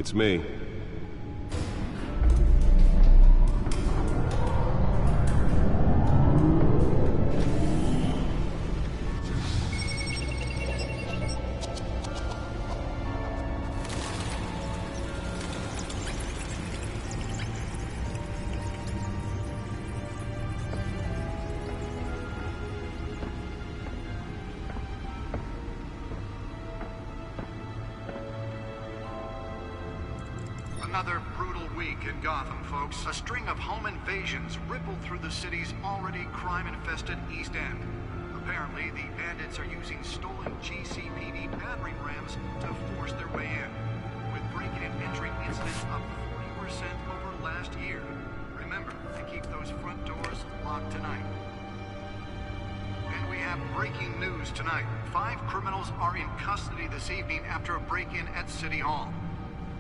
It's me. Another brutal week in Gotham, folks. A string of home invasions rippled through the city's already crime-infested East End. Apparently, the bandits are using stolen GCPD battering rams to force their way in, with breaking and entering incidents up 40% over last year. Remember to keep those front doors locked tonight. And we have breaking news tonight. 5 criminals are in custody this evening after a break-in at City Hall.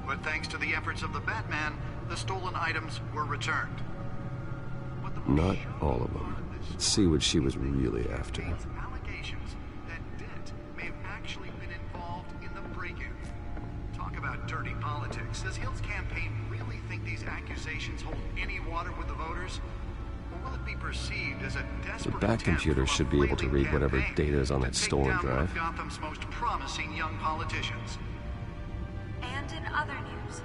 But thanks to the efforts of the Batman, the stolen items were returned. Not all of them. Let's see what she was really after. Allegations that Dent may have actually been involved in the break-in. Talk about dirty politics. Does Hill's campaign really think these accusations hold any water with the voters? Or will it be perceived as a desperate The Batcomputer should be able to read whatever data is on that stolen drive. Gotham's most promising young politicians. And in other news,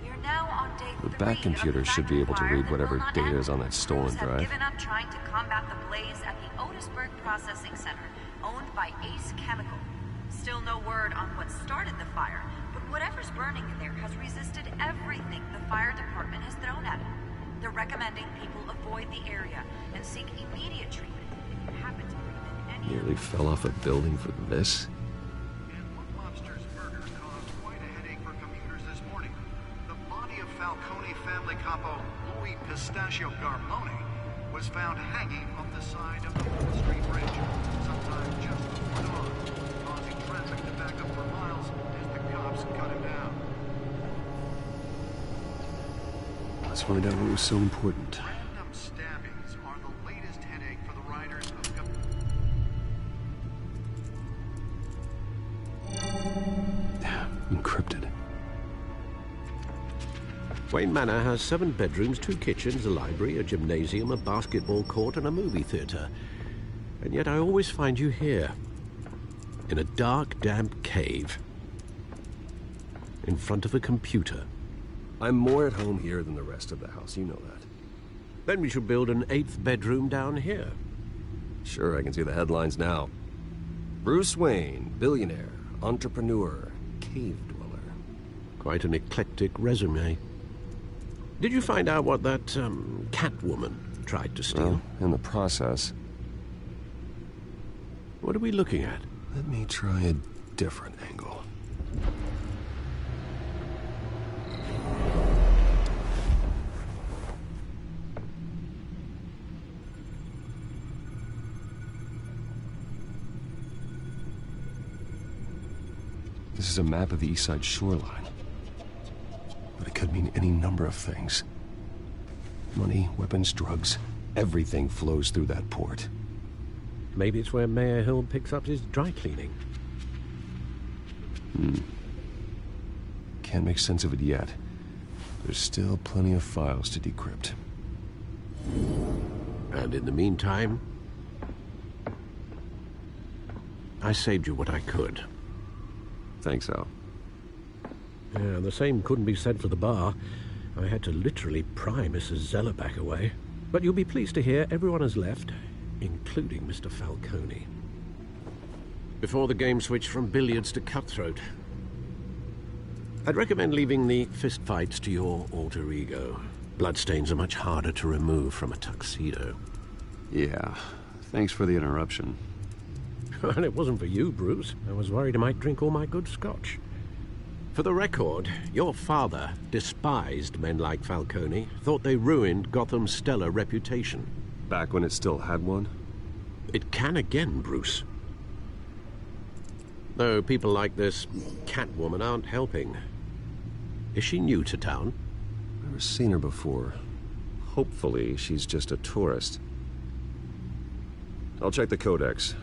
you're now on day 3 The Batcomputer should be able to read whatever data is on that stolen drive. Given up trying to combat the blaze at the Otisburg Processing Center, owned by Ace Chemical. Still no word on what started the fire, but whatever's burning in there has resisted everything the fire department has thrown at it. They're recommending people avoid the area and seek immediate treatment if you happen to breathe in any. Nearly fell off a building for this. Falcone family capo Louis Pistachio Garmone was found hanging off the side of the Wall Street Bridge sometime just before dawn, causing traffic to back up for miles as the cops cut him down. Let's find out what was so important. Random stabbings are the latest headache for the riders of Encrypted. Wayne Manor has 7 bedrooms, 2 kitchens, a library, a gymnasium, a basketball court, and a movie theater. And yet I always find you here, in a dark, damp cave, in front of a computer. I'm more at home here than the rest of the house, you know that. Then we should build an 8th bedroom down here. Sure, I can see the headlines now. Bruce Wayne, billionaire, entrepreneur, cave dweller. Quite an eclectic resume. Did you find out what that, Catwoman tried to steal? Well, in the process. What are we looking at? Let me try a different angle. This is a map of the East Side shoreline. But it could mean any number of things. Money, weapons, drugs, everything flows through that port. Maybe it's where Mayor Hill picks up his dry cleaning. Can't make sense of it yet. There's still plenty of files to decrypt. And in the meantime, I saved you what I could. Thanks, Al. Yeah, the same couldn't be said for the bar. I had to literally pry Mrs. Zeller back away. But you'll be pleased to hear everyone has left, including Mr. Falcone. Before the game switched from billiards to cutthroat. I'd recommend leaving the fistfights to your alter ego. Bloodstains are much harder to remove from a tuxedo. Yeah, thanks for the interruption. And it wasn't for you, Bruce. I was worried I might drink all my good scotch. For the record, your father despised men like Falcone, thought they ruined Gotham's stellar reputation. Back when it still had one? It can again, Bruce. Though people like this Catwoman aren't helping. Is she new to town? Never seen her before. Hopefully, she's just a tourist. I'll check the codex.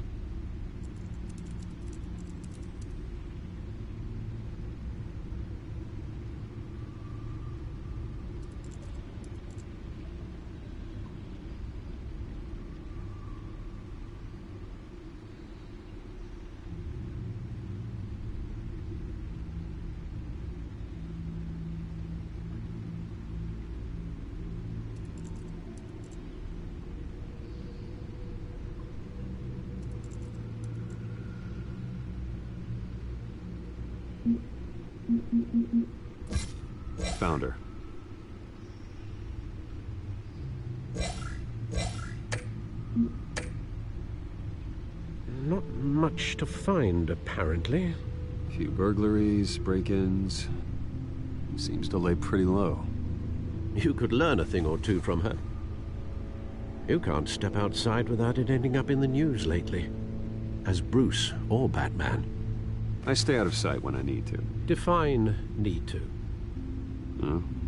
Found her. Not much to find, apparently. Few burglaries, break-ins. Seems to lay pretty low. You could learn a thing or two from her. You can't step outside without it ending up in the news lately. As Bruce or Batman. I stay out of sight when I need to. Define need to.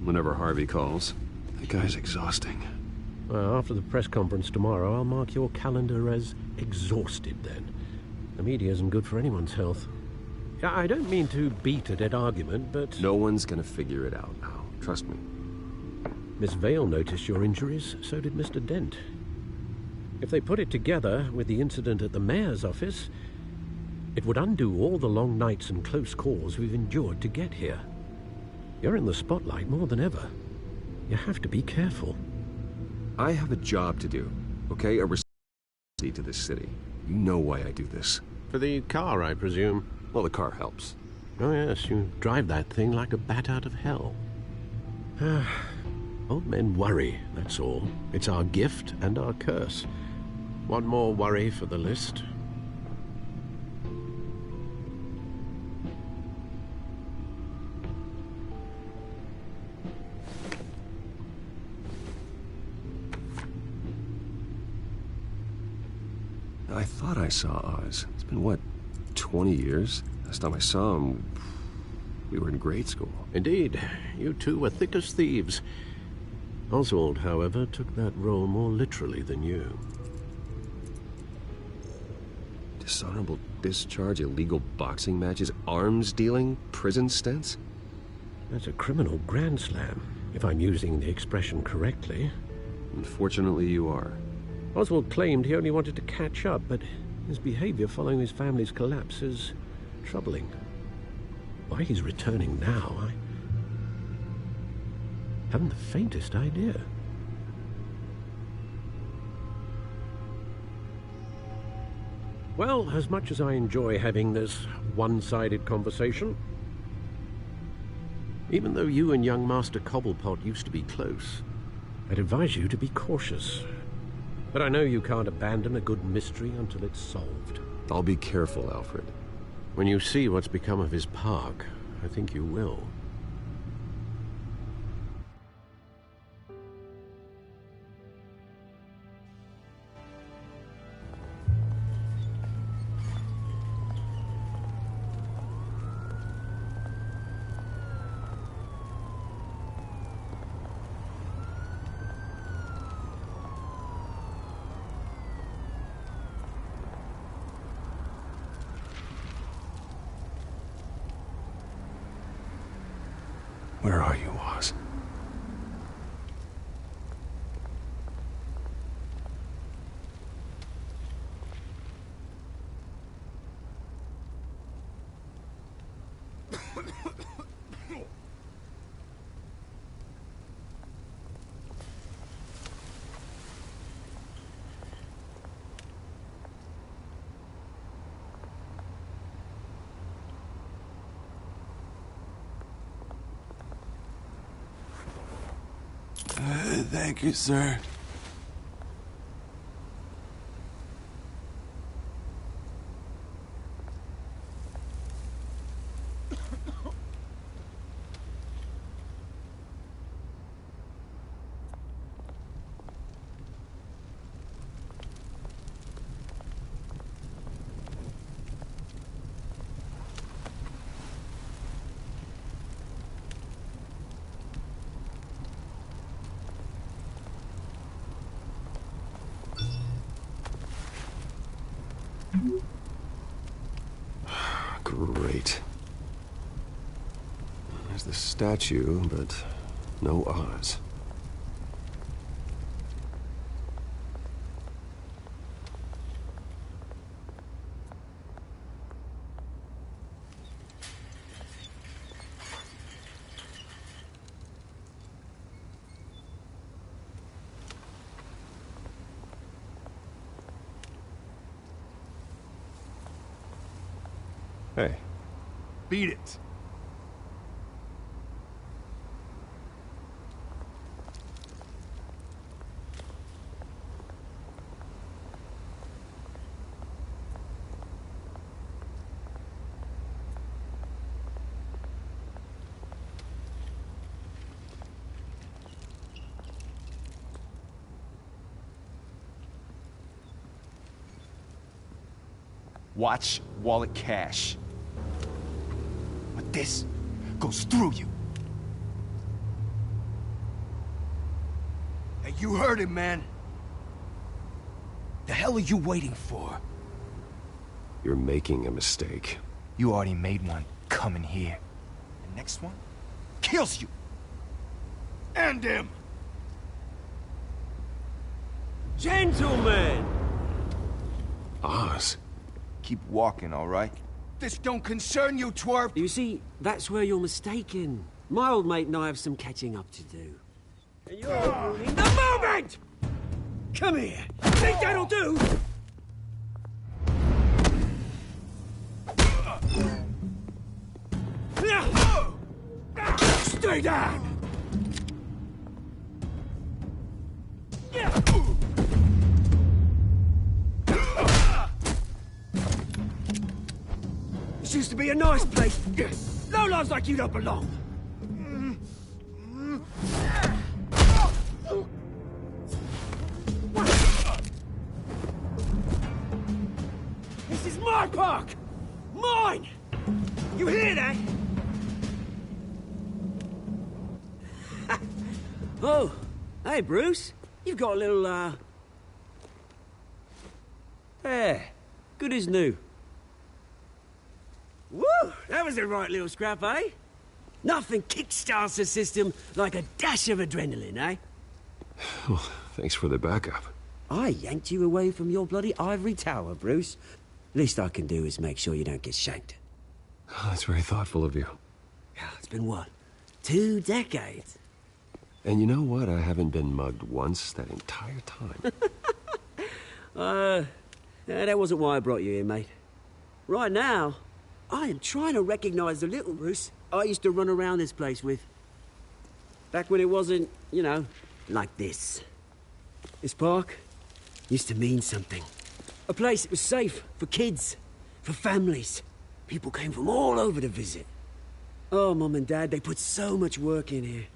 Whenever Harvey calls. That guy's exhausting. Well, after the press conference tomorrow, I'll mark your calendar as exhausted then. The media isn't good for anyone's health. I don't mean to beat a dead argument, but... No one's gonna figure it out now. Trust me. Miss Vale noticed your injuries, so did Mr. Dent. If they put it together with the incident at the mayor's office, it would undo all the long nights and close calls we've endured to get here. You're in the spotlight more than ever. You have to be careful. I have a job to do, okay? A responsibility to this city. You know why I do this. For the car, I presume. Well, the car helps. Oh yes, you drive that thing like a bat out of hell. Old men worry, that's all. It's our gift and our curse. One more worry for the list. I thought I saw Oz. It's been, what, 20 years? Last time I saw him, we were in grade school. Indeed, you two were thick as thieves. Oswald, however, took that role more literally than you. Dishonorable discharge, illegal boxing matches, arms dealing, prison stints? That's a criminal grand slam, if I'm using the expression correctly. Unfortunately, you are. Oswald claimed he only wanted to catch up, but his behavior following his family's collapse is troubling. Why he's returning now, I haven't the faintest idea. Well, as much as I enjoy having this one-sided conversation, even though you and young Master Cobblepot used to be close, I'd advise you to be cautious. But I know you can't abandon a good mystery until it's solved. I'll be careful, Alfred. When you see what's become of his park, I think you will. Where are you, Oz? Thank you, sir. Great. There's the statue, but no Oz. Hey. Beat it. Watch wallet cash. But this goes through you. Hey, you heard him, man. The hell are you waiting for? You're making a mistake. You already made one coming here. The next one kills you. And him! Gentlemen! Oz. Keep walking, all right? This don't concern you, twerp! You see, that's where you're mistaken. My old mate and I have some catching up to do. And you're ruining the moment! Come here! Think that'll do? Stay down! This used to be a nice place. Lowlifes like you don't belong. This is my park! Mine! You hear that? Oh, hey, Bruce. You've got a little, There. Good as new. Woo! That was a right little scrap, eh? Nothing kickstarts the system like a dash of adrenaline, eh? Well, thanks for the backup. I yanked you away from your bloody ivory tower, Bruce. Least I can do is make sure you don't get shanked. Oh, that's very thoughtful of you. Yeah, it's been what? 2 decades? And you know what? I haven't been mugged once that entire time. That wasn't why I brought you here, mate. Right now, I am trying to recognize the little Bruce I used to run around this place with. Back when it wasn't, you know, like this. This park used to mean something. A place that was safe for kids, for families. People came from all over to visit. Oh, Mum and Dad, they put so much work in here.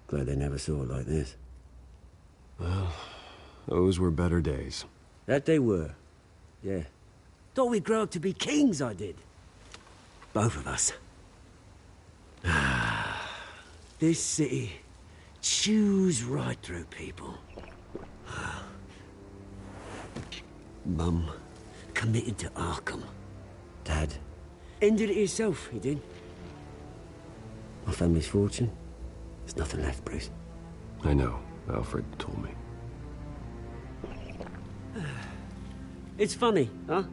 Glad they never saw it like this. Well, those were better days. That they were. Yeah. Thought we'd grow up to be kings, I did. Both of us. This city chews right through people. Mum committed to Arkham. Dad ended it himself, he did. My family's fortune. There's nothing left, Bruce. I know. Alfred told me. It's funny, huh?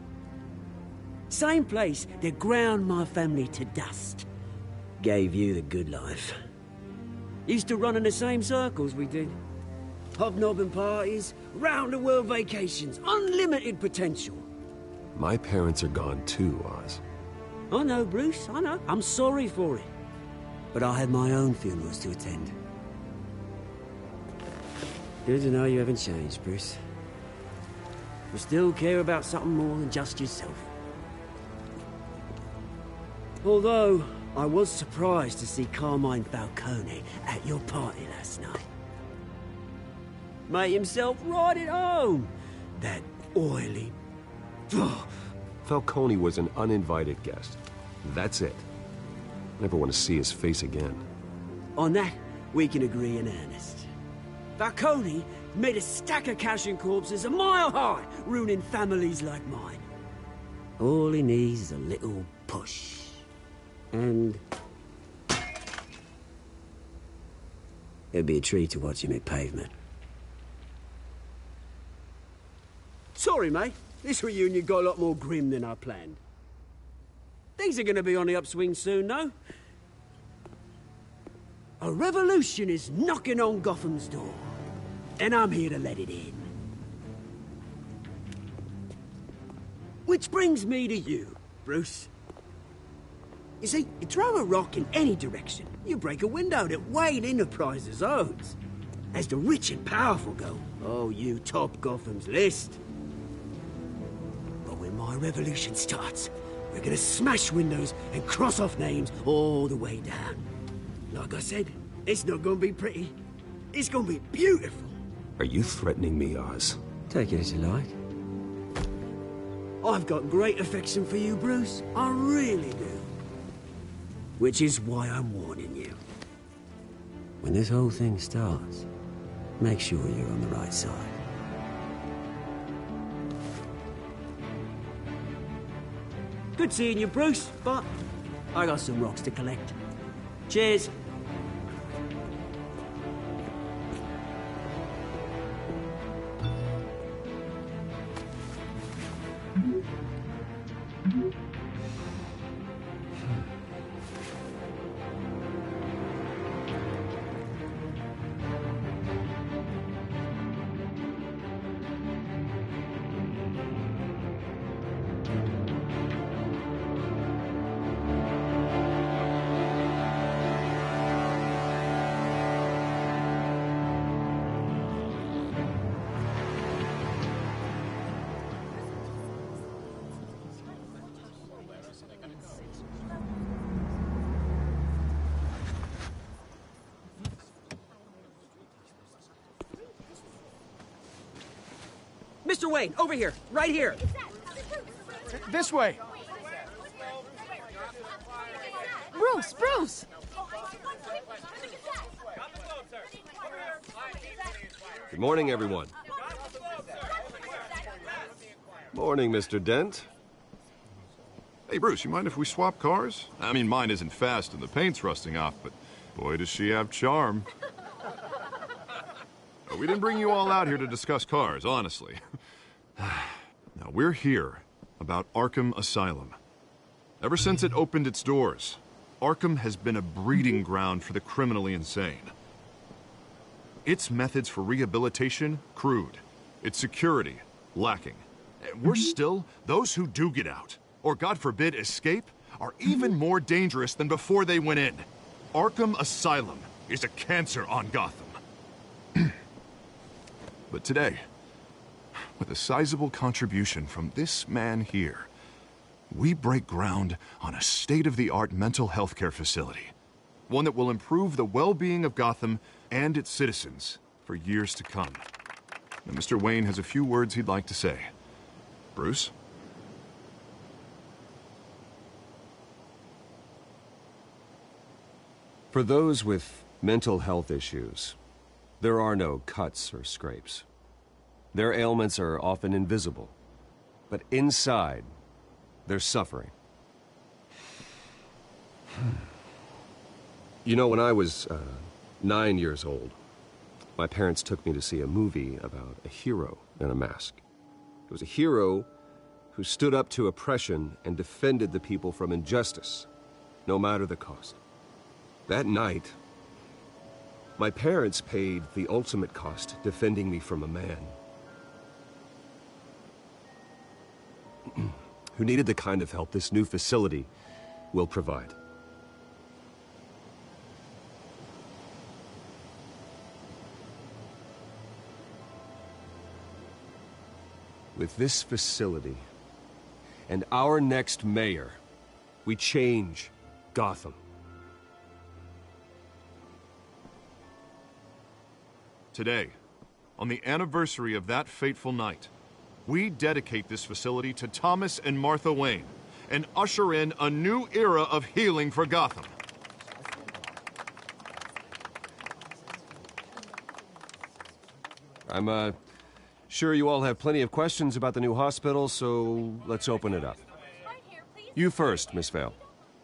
Same place that ground my family to dust. Gave you the good life. Used to run in the same circles we did. Hobnobbing parties, round-the-world vacations, unlimited potential. My parents are gone too, Oz. I know, Bruce, I know. I'm sorry for it. But I had my own funerals to attend. Good to know you haven't changed, Bruce. You still care about something more than just yourself. Although, I was surprised to see Carmine Falcone at your party last night. Made himself right at home. That oily... Falcone was an uninvited guest. That's it. Never want to see his face again. On that, we can agree in earnest. Falcone made a stack of cash and corpses a mile high, ruining families like mine. All he needs is a little push. And... it'd be a treat to watch him hit pavement. Sorry, mate. This reunion got a lot more grim than I planned. Things are gonna be on the upswing soon, though. A revolution is knocking on Gotham's door. And I'm here to let it in. Which brings me to you, Bruce. You see, you throw a rock in any direction, you break a window that Wayne Enterprises owns. As the rich and powerful go, oh, you top Gotham's list. But when my revolution starts, we're gonna smash windows and cross off names all the way down. Like I said, it's not gonna be pretty. It's gonna be beautiful. Are you threatening me, Oz? Take it as you like. I've got great affection for you, Bruce. I really do. Which is why I'm warning you. When this whole thing starts, make sure you're on the right side. Good seeing you, Bruce, but I got some rocks to collect. Cheers. Mr. Wayne, over here, right here. This way. Bruce! Good morning, everyone. Morning, Mr. Dent. Hey, Bruce, you mind if we swap cars? I mean, mine isn't fast and the paint's rusting off, but boy, does she have charm. We didn't bring you all out here to discuss cars, honestly. Now, we're here about Arkham Asylum. Ever since it opened its doors, Arkham has been a breeding ground for the criminally insane. Its methods for rehabilitation, crude. Its security, lacking. Worse still, those who do get out, or God forbid escape, are even more dangerous than before they went in. Arkham Asylum is a cancer on Gotham. But today, with a sizable contribution from this man here, we break ground on a state-of-the-art mental health care facility. One that will improve the well-being of Gotham and its citizens for years to come. Now, Mr. Wayne has a few words he'd like to say. Bruce? For those with mental health issues, there are no cuts or scrapes. Their ailments are often invisible, but inside, they're suffering. You know, when I was 9 years old, my parents took me to see a movie about a hero in a mask. It was a hero who stood up to oppression and defended the people from injustice, no matter the cost. That night, my parents paid the ultimate cost defending me from a man who needed the kind of help this new facility will provide. With this facility and our next mayor, we change Gotham. Today, on the anniversary of that fateful night, we dedicate this facility to Thomas and Martha Wayne and usher in a new era of healing for Gotham. I'm sure you all have plenty of questions about the new hospital, so let's open it up. You first, Miss Vale.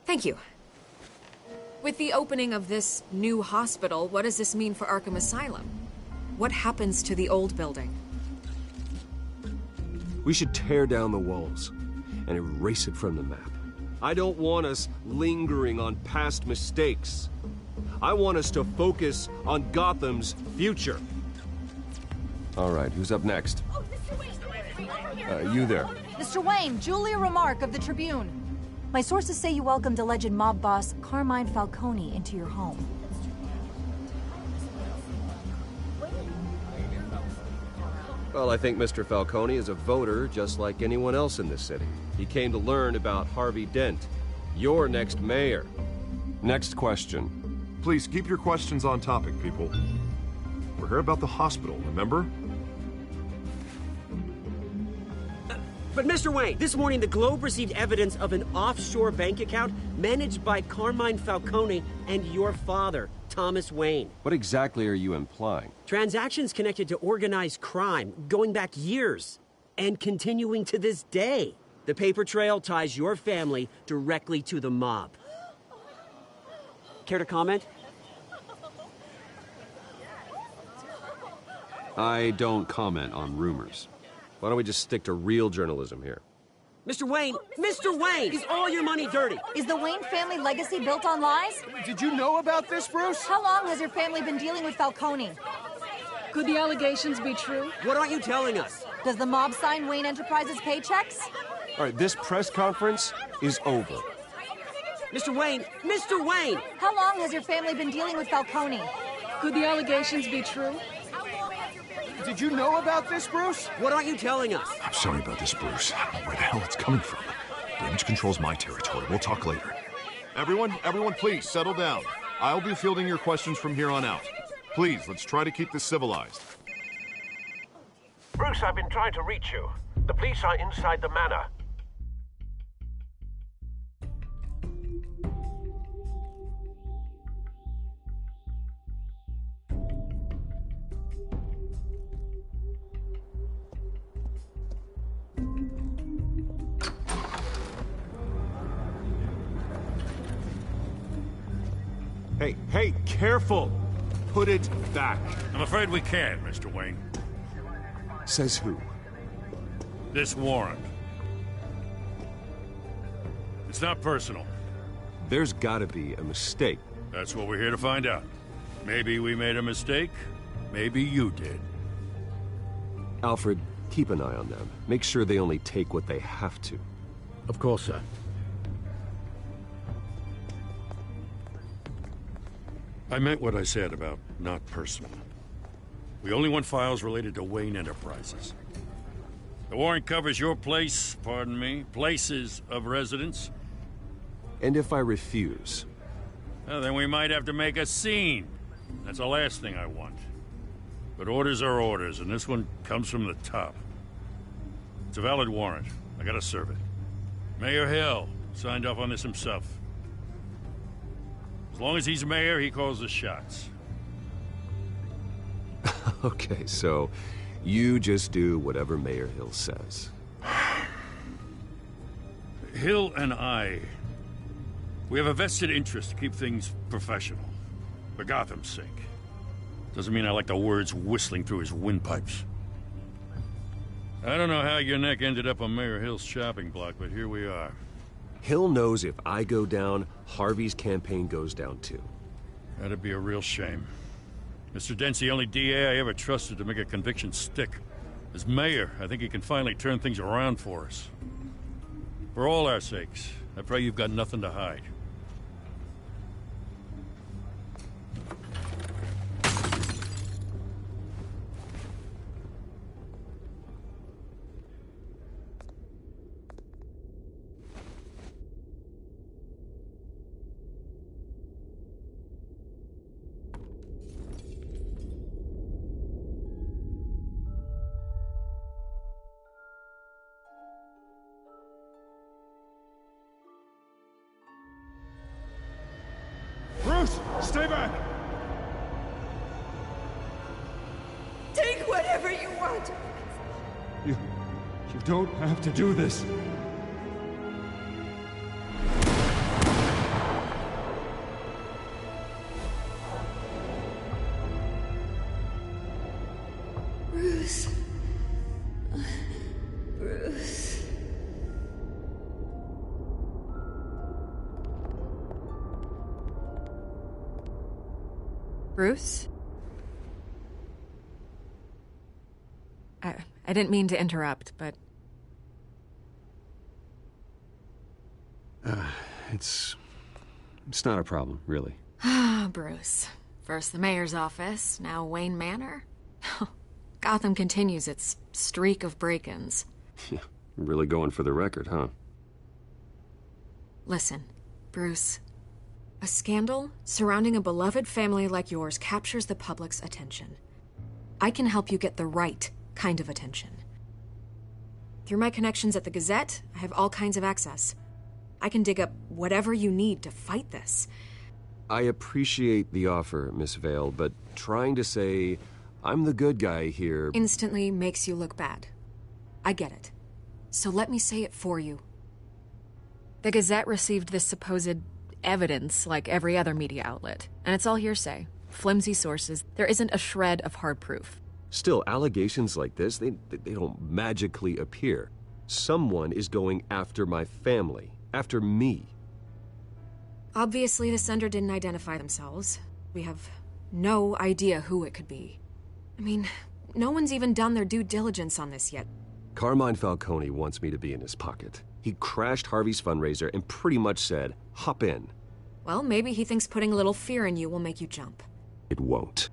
Thank you. With the opening of this new hospital, what does this mean for Arkham Asylum? What happens to the old building? We should tear down the walls and erase it from the map. I don't want us lingering on past mistakes. I want us to focus on Gotham's future. All right, who's up next? You there. Mr. Wayne, Julia Remark of the Tribune. My sources say you welcomed alleged mob boss Carmine Falcone into your home. Well, I think Mr. Falcone is a voter just like anyone else in this city. He came to learn about Harvey Dent, your next mayor. Next question. Please keep your questions on topic, people. We're here about the hospital, remember? But Mr. Wayne, this morning the Globe received evidence of an offshore bank account managed by Carmine Falcone and your father, Thomas Wayne. What exactly are you implying? Transactions connected to organized crime going back years and continuing to this day. The paper trail ties your family directly to the mob. Care to comment? I don't comment on rumors. Why don't we just stick to real journalism here? Mr. Wayne, is all your money dirty? Is the Wayne family legacy built on lies? Did you know about this, Bruce? How long has your family been dealing with Falcone? Could the allegations be true? What aren't you telling us? Does the mob sign Wayne Enterprises paychecks? All right, this press conference is over. Mr. Wayne! How long has your family been dealing with Falcone? Could the allegations be true? Did you know about this, Bruce? What aren't you telling us? I'm sorry about this, Bruce. I don't know where the hell it's coming from. Damage control's my territory. We'll talk later. Everyone, please, settle down. I'll be fielding your questions from here on out. Please, let's try to keep this civilized. Bruce, I've been trying to reach you. The police are inside the manor. Hey, careful! Put it back. I'm afraid we can't, Mr. Wayne. Says who? This warrant. It's not personal. There's gotta be a mistake. That's what we're here to find out. Maybe we made a mistake. Maybe you did. Alfred, keep an eye on them. Make sure they only take what they have to. Of course, sir. I meant what I said about not personal. We only want files related to Wayne Enterprises. The warrant covers your places of residence. And if I refuse? Well, then we might have to make a scene. That's the last thing I want. But orders are orders, and this one comes from the top. It's a valid warrant. I gotta serve it. Mayor Hill signed off on this himself. As long as he's mayor, he calls the shots. Okay, so you just do whatever Mayor Hill says. Hill and I, we have a vested interest to keep things professional. For Gotham's sake. Doesn't mean I like the words whistling through his windpipes. I don't know how your neck ended up on Mayor Hill's shopping block, but here we are. Hill knows if I go down, Harvey's campaign goes down too. That'd be a real shame. Mr. Dent's the only DA I ever trusted to make a conviction stick. As mayor, I think he can finally turn things around for us. For all our sakes, I pray you've got nothing to hide. Bruce, stay back! Take whatever you want. You don't have to do this. Bruce. Bruce. Bruce? I didn't mean to interrupt, but... It's not a problem, really. Ah, Bruce. First the mayor's office, now Wayne Manor. Gotham continues its streak of break-ins. Yeah, really going for the record, huh? Listen, Bruce. A scandal surrounding a beloved family like yours captures the public's attention. I can help you get the right kind of attention. Through my connections at the Gazette, I have all kinds of access. I can dig up whatever you need to fight this. I appreciate the offer, Miss Vale, but trying to say I'm the good guy here instantly makes you look bad. I get it. So let me say it for you. The Gazette received this supposed evidence like every other media outlet, and it's all hearsay. Flimsy sources. There isn't a shred of hard proof. Still, allegations like this, they don't magically appear. Someone is going after my family, after me. Obviously, the sender didn't identify themselves. We have no idea who it could be. I mean, no one's even done their due diligence on this yet. Carmine Falcone wants me to be in his pocket. He crashed Harvey's fundraiser and pretty much said, hop in. Well, maybe he thinks putting a little fear in you will make you jump. It won't.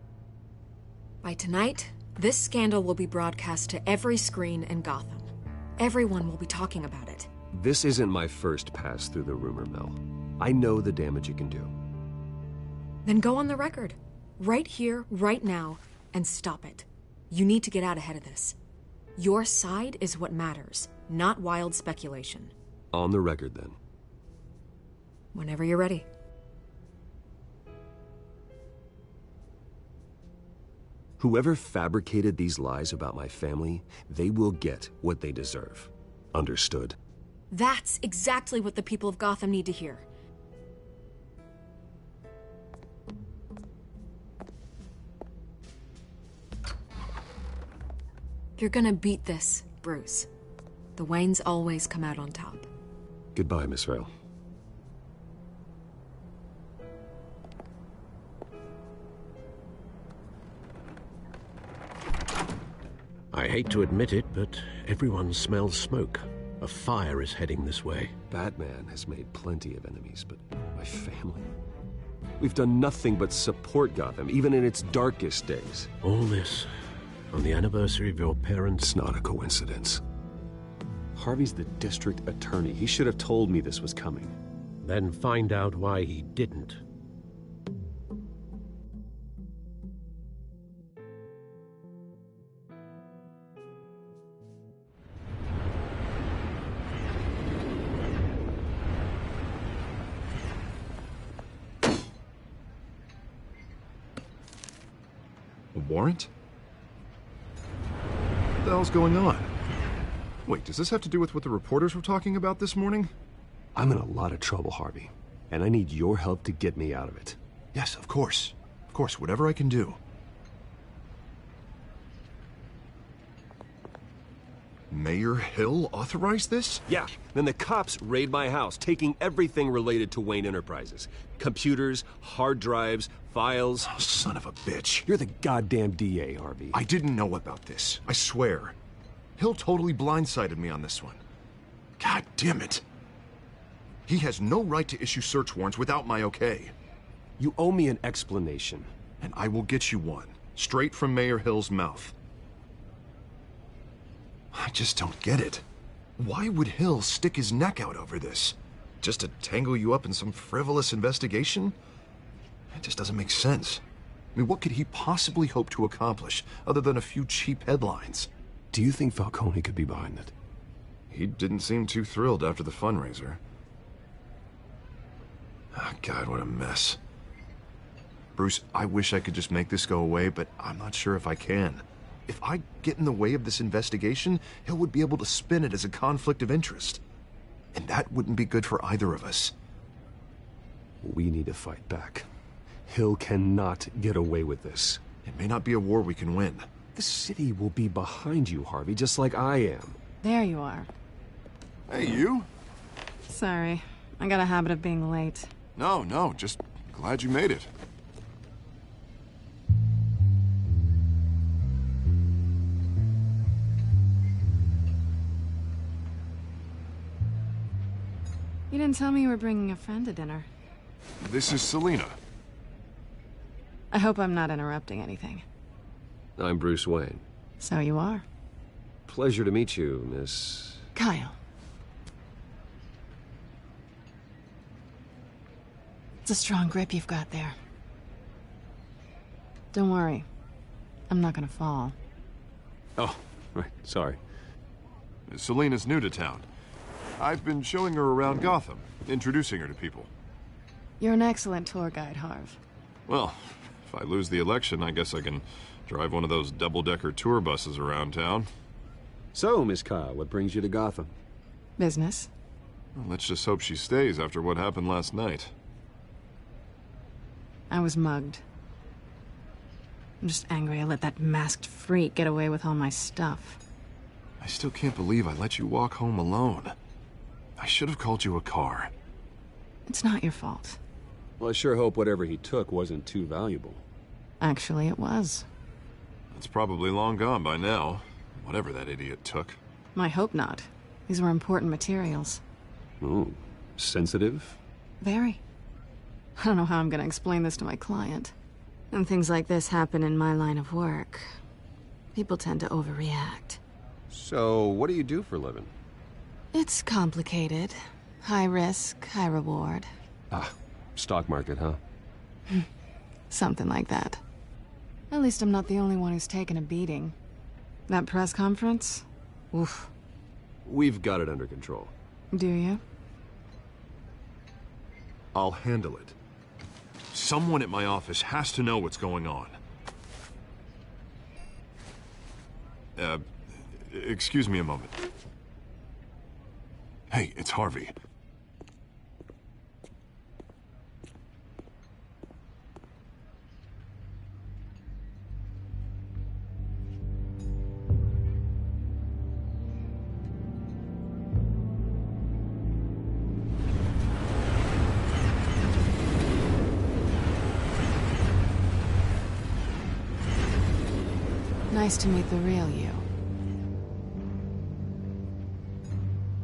By tonight, this scandal will be broadcast to every screen in Gotham. Everyone will be talking about it. This isn't my first pass through the rumor mill. I know the damage it can do. Then go on the record. Right here, right now, and stop it. You need to get out ahead of this. Your side is what matters, not wild speculation. On the record, then. Whenever you're ready. Whoever fabricated these lies about my family, they will get what they deserve. Understood? That's exactly what the people of Gotham need to hear. You're gonna beat this, Bruce. The Waynes always come out on top. Goodbye, Miss Vale. I hate to admit it, but everyone smells smoke. A fire is heading this way. Batman has made plenty of enemies, but my family? We've done nothing but support Gotham, even in its darkest days. All this on the anniversary of your parents'... It's not a coincidence. Harvey's the district attorney. He should have told me this was coming. Then find out why he didn't. A warrant? What the hell's going on? Wait, does this have to do with what the reporters were talking about this morning? I'm in a lot of trouble, Harvey, and I need your help to get me out of it. Yes, of course. Of course, whatever I can do. Mayor Hill authorized this? Yeah, then the cops raid my house, taking everything related to Wayne Enterprises. Computers, hard drives, files. Oh, son of a bitch. You're the goddamn DA, Harvey. I didn't know about this, I swear. Hill totally blindsided me on this one. God damn it. He has no right to issue search warrants without my okay. You owe me an explanation. And I will get you one, straight from Mayor Hill's mouth. I just don't get it. Why would Hill stick his neck out over this? Just to tangle you up in some frivolous investigation? It just doesn't make sense. I mean, what could he possibly hope to accomplish other than a few cheap headlines? Do you think Falcone could be behind it? He didn't seem too thrilled after the fundraiser. Oh, God, what a mess. Bruce, I wish I could just make this go away, but I'm not sure if I can. If I get in the way of this investigation, Hill would be able to spin it as a conflict of interest. And that wouldn't be good for either of us. We need to fight back. Hill cannot get away with this. It may not be a war we can win. The city will be behind you, Harvey, just like I am. There you are. Hey, you? Sorry. I got a habit of being late. No, just glad you made it. You didn't tell me you were bringing a friend to dinner. This is Selina. I hope I'm not interrupting anything. I'm Bruce Wayne. So you are. Pleasure to meet you, Miss... Kyle. It's a strong grip you've got there. Don't worry. I'm not gonna fall. Oh, right, sorry. Selena's new to town. I've been showing her around Gotham, introducing her to people. You're an excellent tour guide, Harv. Well, if I lose the election, I guess I can drive one of those double-decker tour buses around town. So, Miss Kyle, what brings you to Gotham? Business. Well, let's just hope she stays after what happened last night. I was mugged. I'm just angry I let that masked freak get away with all my stuff. I still can't believe I let you walk home alone. I should have called you a car. It's not your fault. Well, I sure hope whatever he took wasn't too valuable. Actually, it was. It's probably long gone by now, whatever that idiot took. I hope not. These were important materials. Ooh, sensitive? Very. I don't know how I'm gonna explain this to my client. When things like this happen in my line of work, people tend to overreact. So, what do you do for a living? It's complicated. High risk, high reward. Ah, stock market, huh? Something like that. At least I'm not the only one who's taken a beating. That press conference? Oof. We've got it under control. Do you? I'll handle it. Someone at my office has to know what's going on. Excuse me a moment. Hey, it's Harvey. Nice to meet the real you.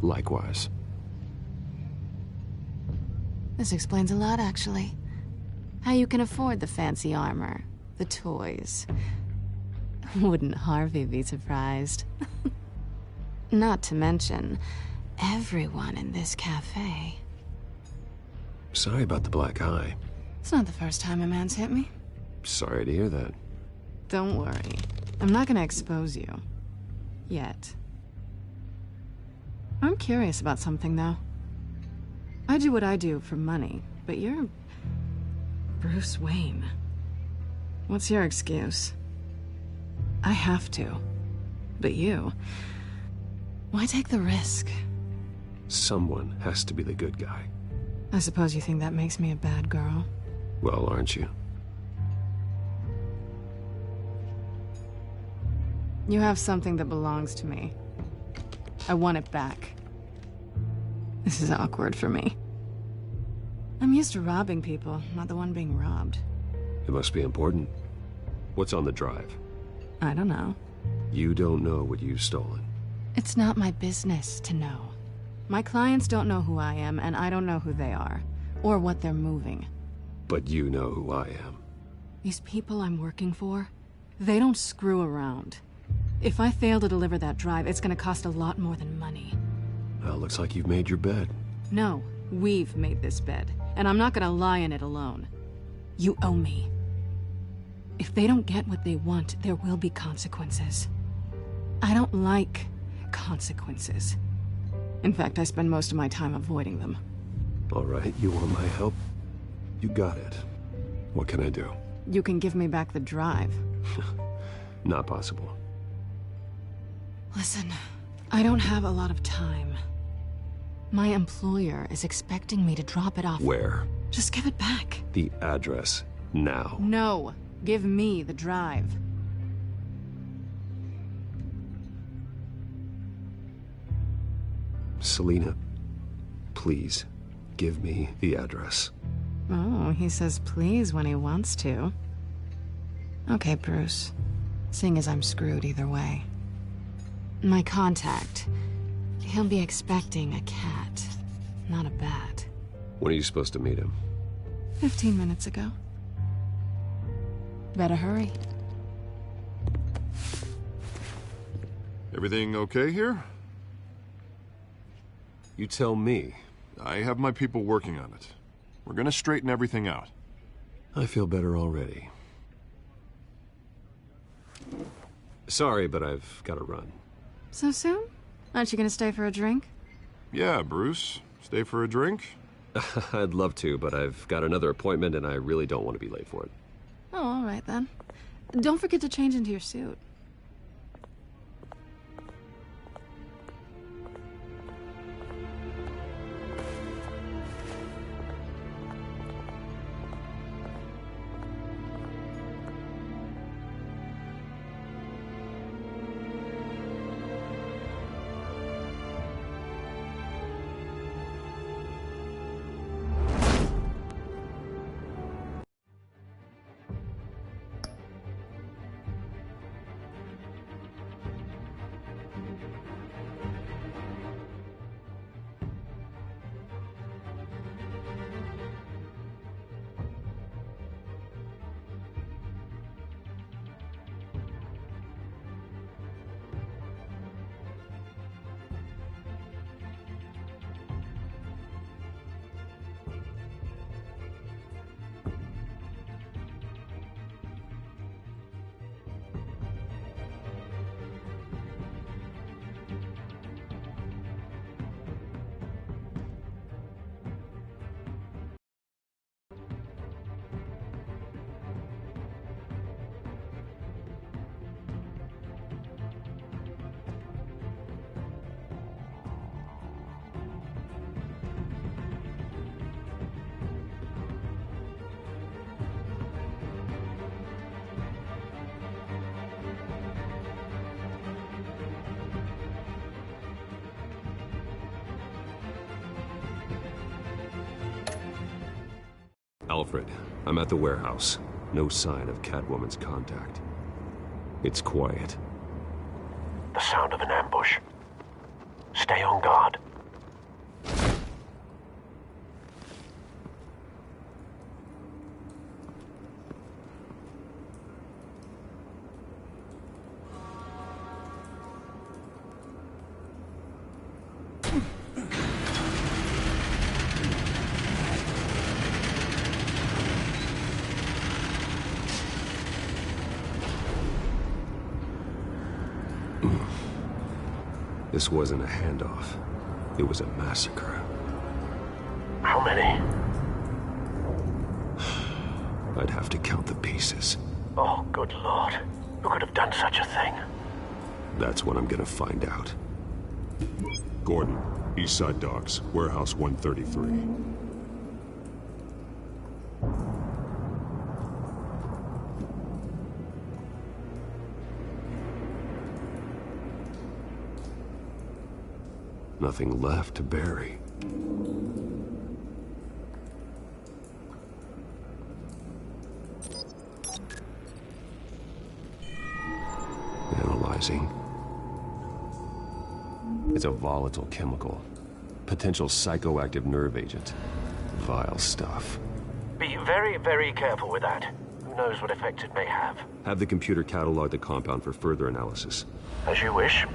Likewise. This explains a lot, actually. How you can afford the fancy armor, the toys. Wouldn't Harvey be surprised? Not to mention, everyone in this cafe. Sorry about the black eye. It's not the first time a man's hit me. Sorry to hear that. Don't worry. I'm not gonna expose you. Yet. I'm curious about something, though. I do what I do for money, but you're... Bruce Wayne. What's your excuse? I have to. But you... Why take the risk? Someone has to be the good guy. I suppose you think that makes me a bad girl. Well, aren't you? You have something that belongs to me. I want it back. This is awkward for me. I'm used to robbing people, not the one being robbed. It must be important. What's on the drive? I don't know. You don't know what you've stolen. It's not my business to know. My clients don't know who I am, and I don't know who they are, or what they're moving. But you know who I am. These people I'm working for, they don't screw around. If I fail to deliver that drive, it's gonna cost a lot more than money. Well, looks like you've made your bed. No, we've made this bed, and I'm not gonna lie in it alone. You owe me. If they don't get what they want, there will be consequences. I don't like consequences. In fact, I spend most of my time avoiding them. All right, you want my help? You got it. What can I do? You can give me back the drive. Not possible. Listen, I don't have a lot of time. My employer is expecting me to drop it off. Where? Just give it back. The address, now. No, give me the drive. Selina, please, give me the address. Oh, he says please when he wants to. Okay, Bruce. Seeing as I'm screwed either way. My contact. He'll be expecting a cat, not a bat. When are you supposed to meet him? 15 minutes ago. Better hurry. Everything okay here? You tell me. I have my people working on it. We're gonna straighten everything out. I feel better already. Sorry, but I've got to run. So soon? Aren't you gonna stay for a drink? Yeah, Bruce. Stay for a drink? I'd love to, but I've got another appointment and I really don't want to be late for it. Oh, all right then. Don't forget to change into your suit. Alfred, I'm at the warehouse. No sign of Catwoman's contact. It's quiet. The sound of an ambush. Stay on guard. This wasn't a handoff. It was a massacre. How many? I'd have to count the pieces. Oh, good Lord. Who could have done such a thing? That's what I'm gonna find out. Gordon, Eastside Docks, Warehouse 133. Nothing left to bury. Analyzing. It's a volatile chemical. Potential psychoactive nerve agent. Vile stuff. Be very, very careful with that. Who knows what effect it may have. Have the computer catalog the compound for further analysis. As you wish.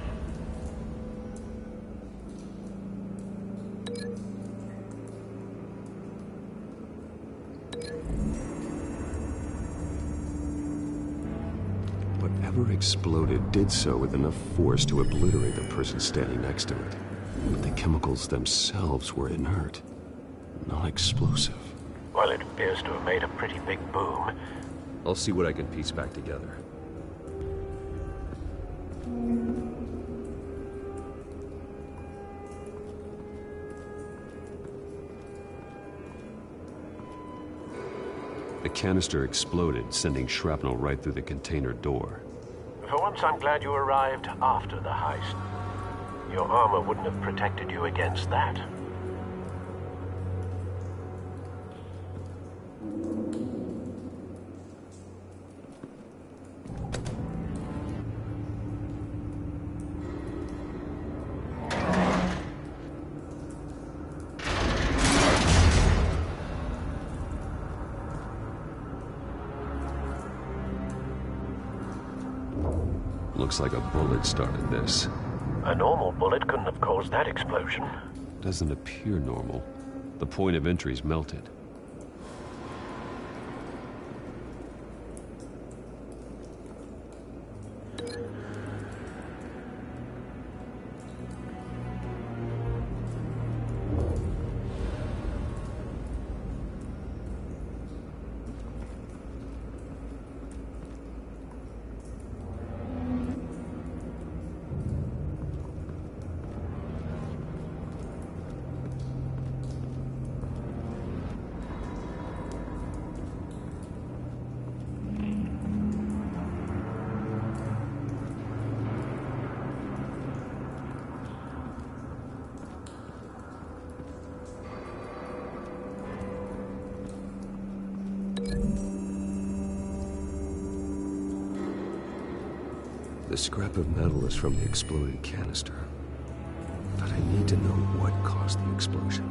Whatever exploded did so with enough force to obliterate the person standing next to it. But the chemicals themselves were inert, not explosive. Well, it appears to have made a pretty big boom. I'll see what I can piece back together. The canister exploded, sending shrapnel right through the container door. For once, I'm glad you arrived after the heist. Your armor wouldn't have protected you against that. Looks like a bullet started this. A normal bullet couldn't have caused that explosion. Doesn't appear normal. The point of entry's melted. The scrap of metal is from the exploded canister. But I need to know what caused the explosion.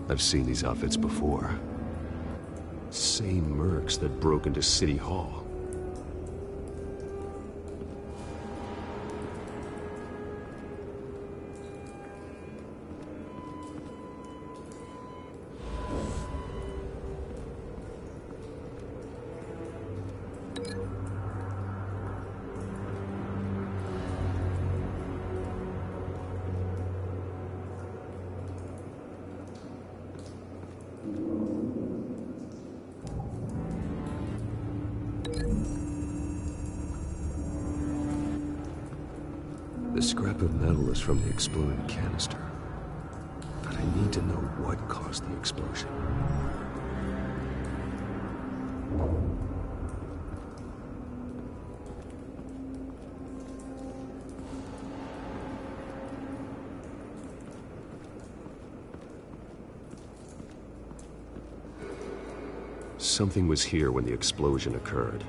I've seen these outfits before. Same mercs that broke into City Hall. The scrap of metal is from the exploded canister. But I need to know what caused the explosion. Something was here when the explosion occurred.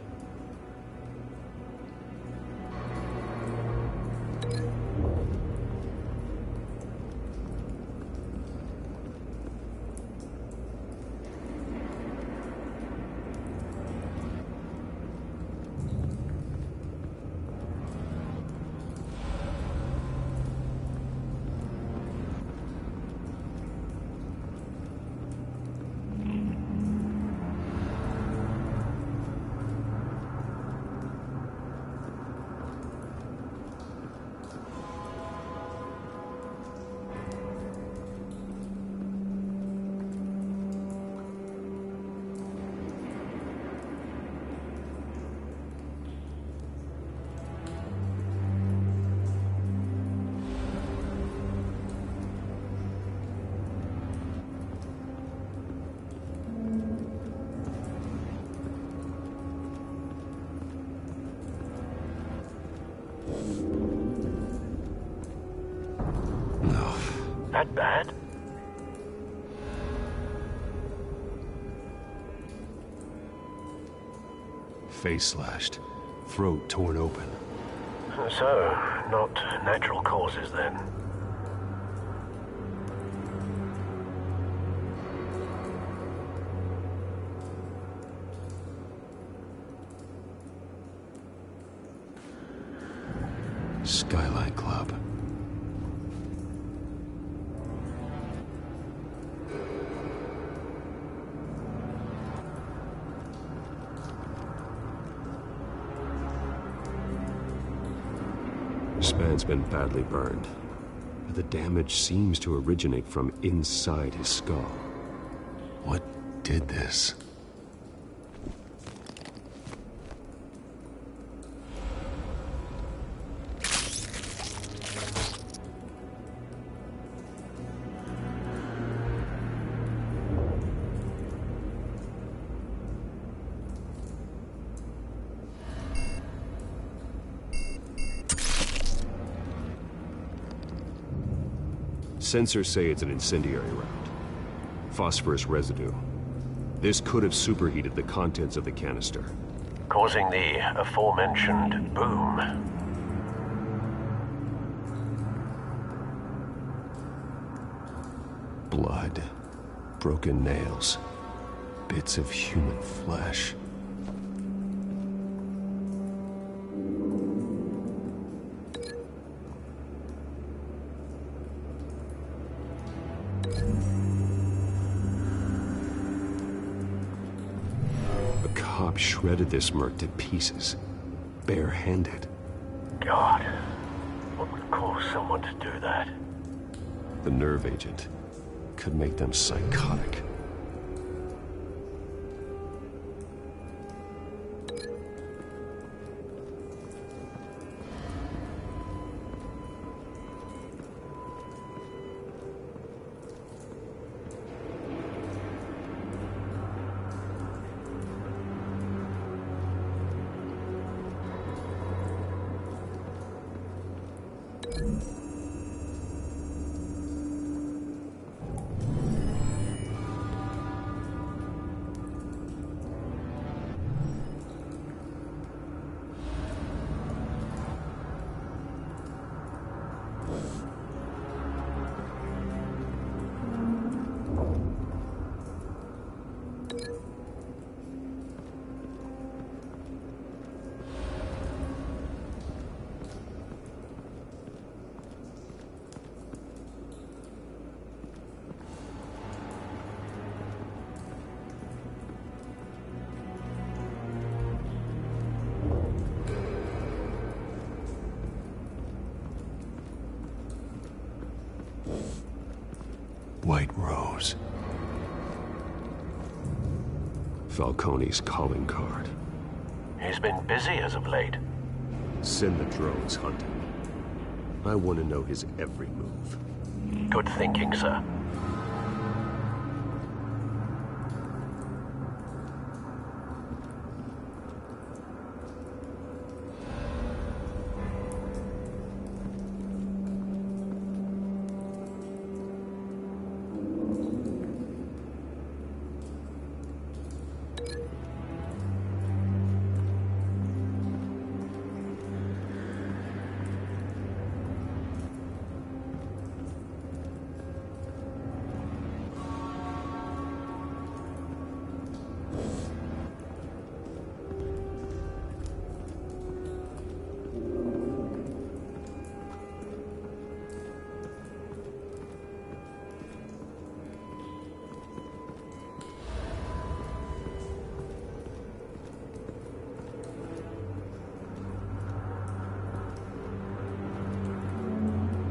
That bad? Face slashed, throat torn open. So, not natural causes then. Skyline Club. This man's been badly burned. The damage seems to originate from inside his skull. What did this? Sensors say it's an incendiary round. Phosphorus residue. This could have superheated the contents of the canister, causing the aforementioned boom. Blood, broken nails, bits of human flesh. Shredded this merc to pieces, bare-handed. God, what would cause someone to do that? The nerve agent could make them psychotic. White Rose. Falcone's calling card. He's been busy as of late. Send the drones hunting. I want to know his every move. Good thinking, sir.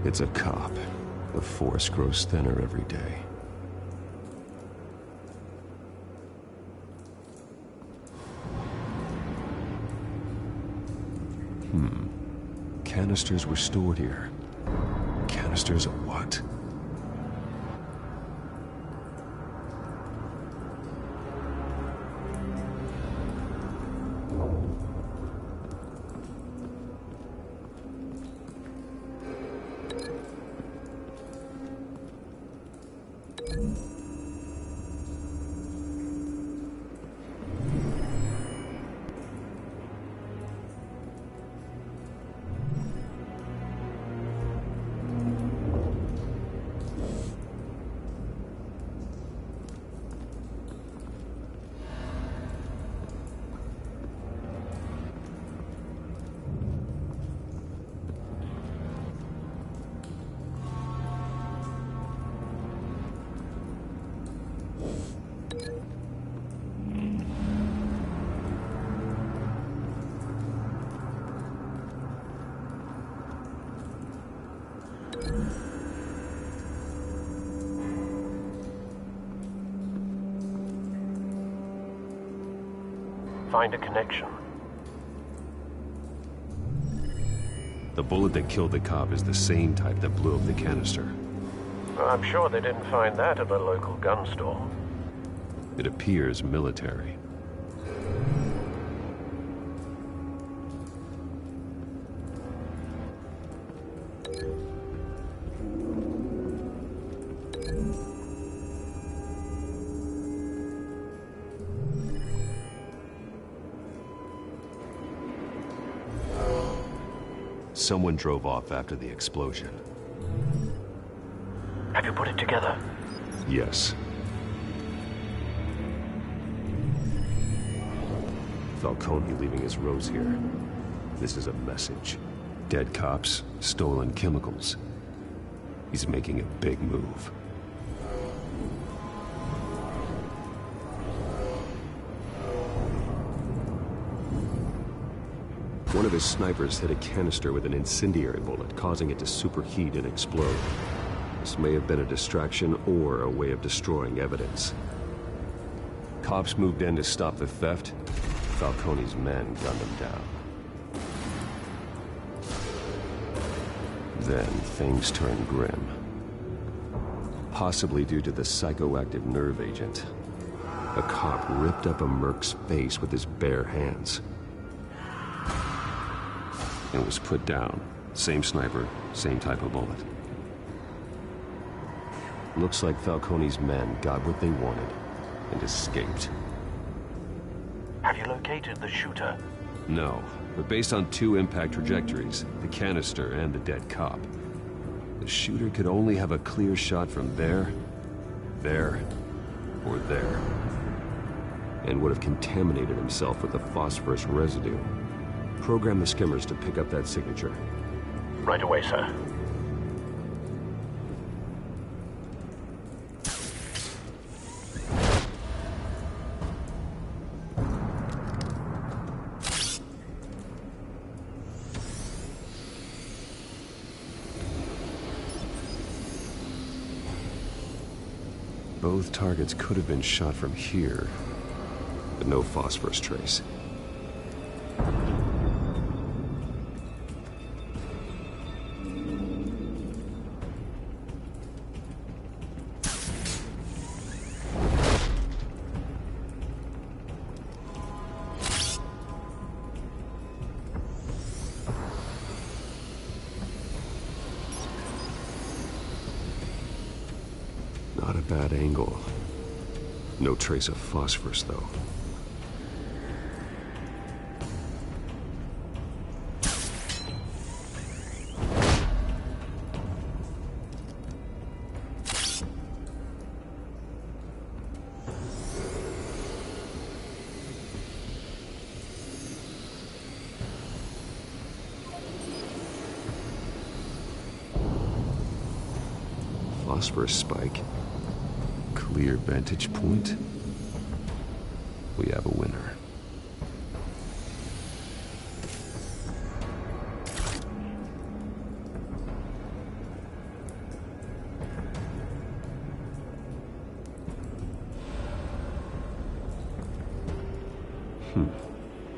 It's a cop. The force grows thinner every day. Canisters were stored here. Canisters of what? Find a connection. The bullet that killed the cop is the same type that blew up the canister. Well, I'm sure they didn't find that at a local gun store. It appears military. Someone drove off after the explosion. Have you put it together? Yes. Falcone leaving his rose here. This is a message. Dead cops, stolen chemicals. He's making a big move. One of his snipers hit a canister with an incendiary bullet, causing it to superheat and explode. This may have been a distraction or a way of destroying evidence. Cops moved in to stop the theft. Falcone's men gunned him down. Then things turned grim. Possibly due to the psychoactive nerve agent. A cop ripped up a merc's face with his bare hands. And was put down Same sniper, same type of bullet. Looks like Falcone's men got what they wanted and escaped. Have you located the shooter? No, but based on 2 impact trajectories, the canister and the dead cop, the shooter could only have a clear shot from there, or there, and would have contaminated himself with the phosphorus residue. Program the skimmers to pick up that signature. Right away, sir. Both targets could have been shot from here, but no phosphorus trace. Not a bad angle. No trace of phosphorus, though. Phosphorus spike. Clear vantage point. We have a winner.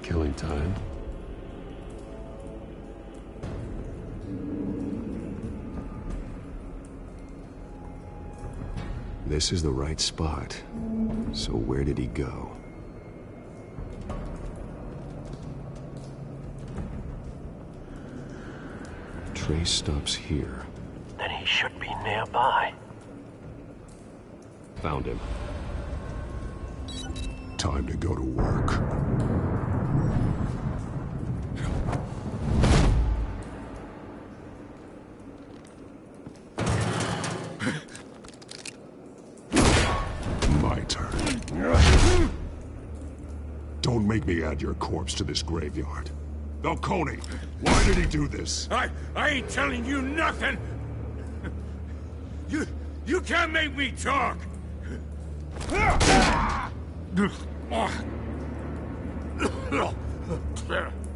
Killing time. This is the right spot. So where did he go? Trace stops here. Then he should be nearby. Found him. Time to go to work. Don't make me add your corpse to this graveyard. Falcone, why did he do this? I ain't telling you nothing! You can't make me talk! I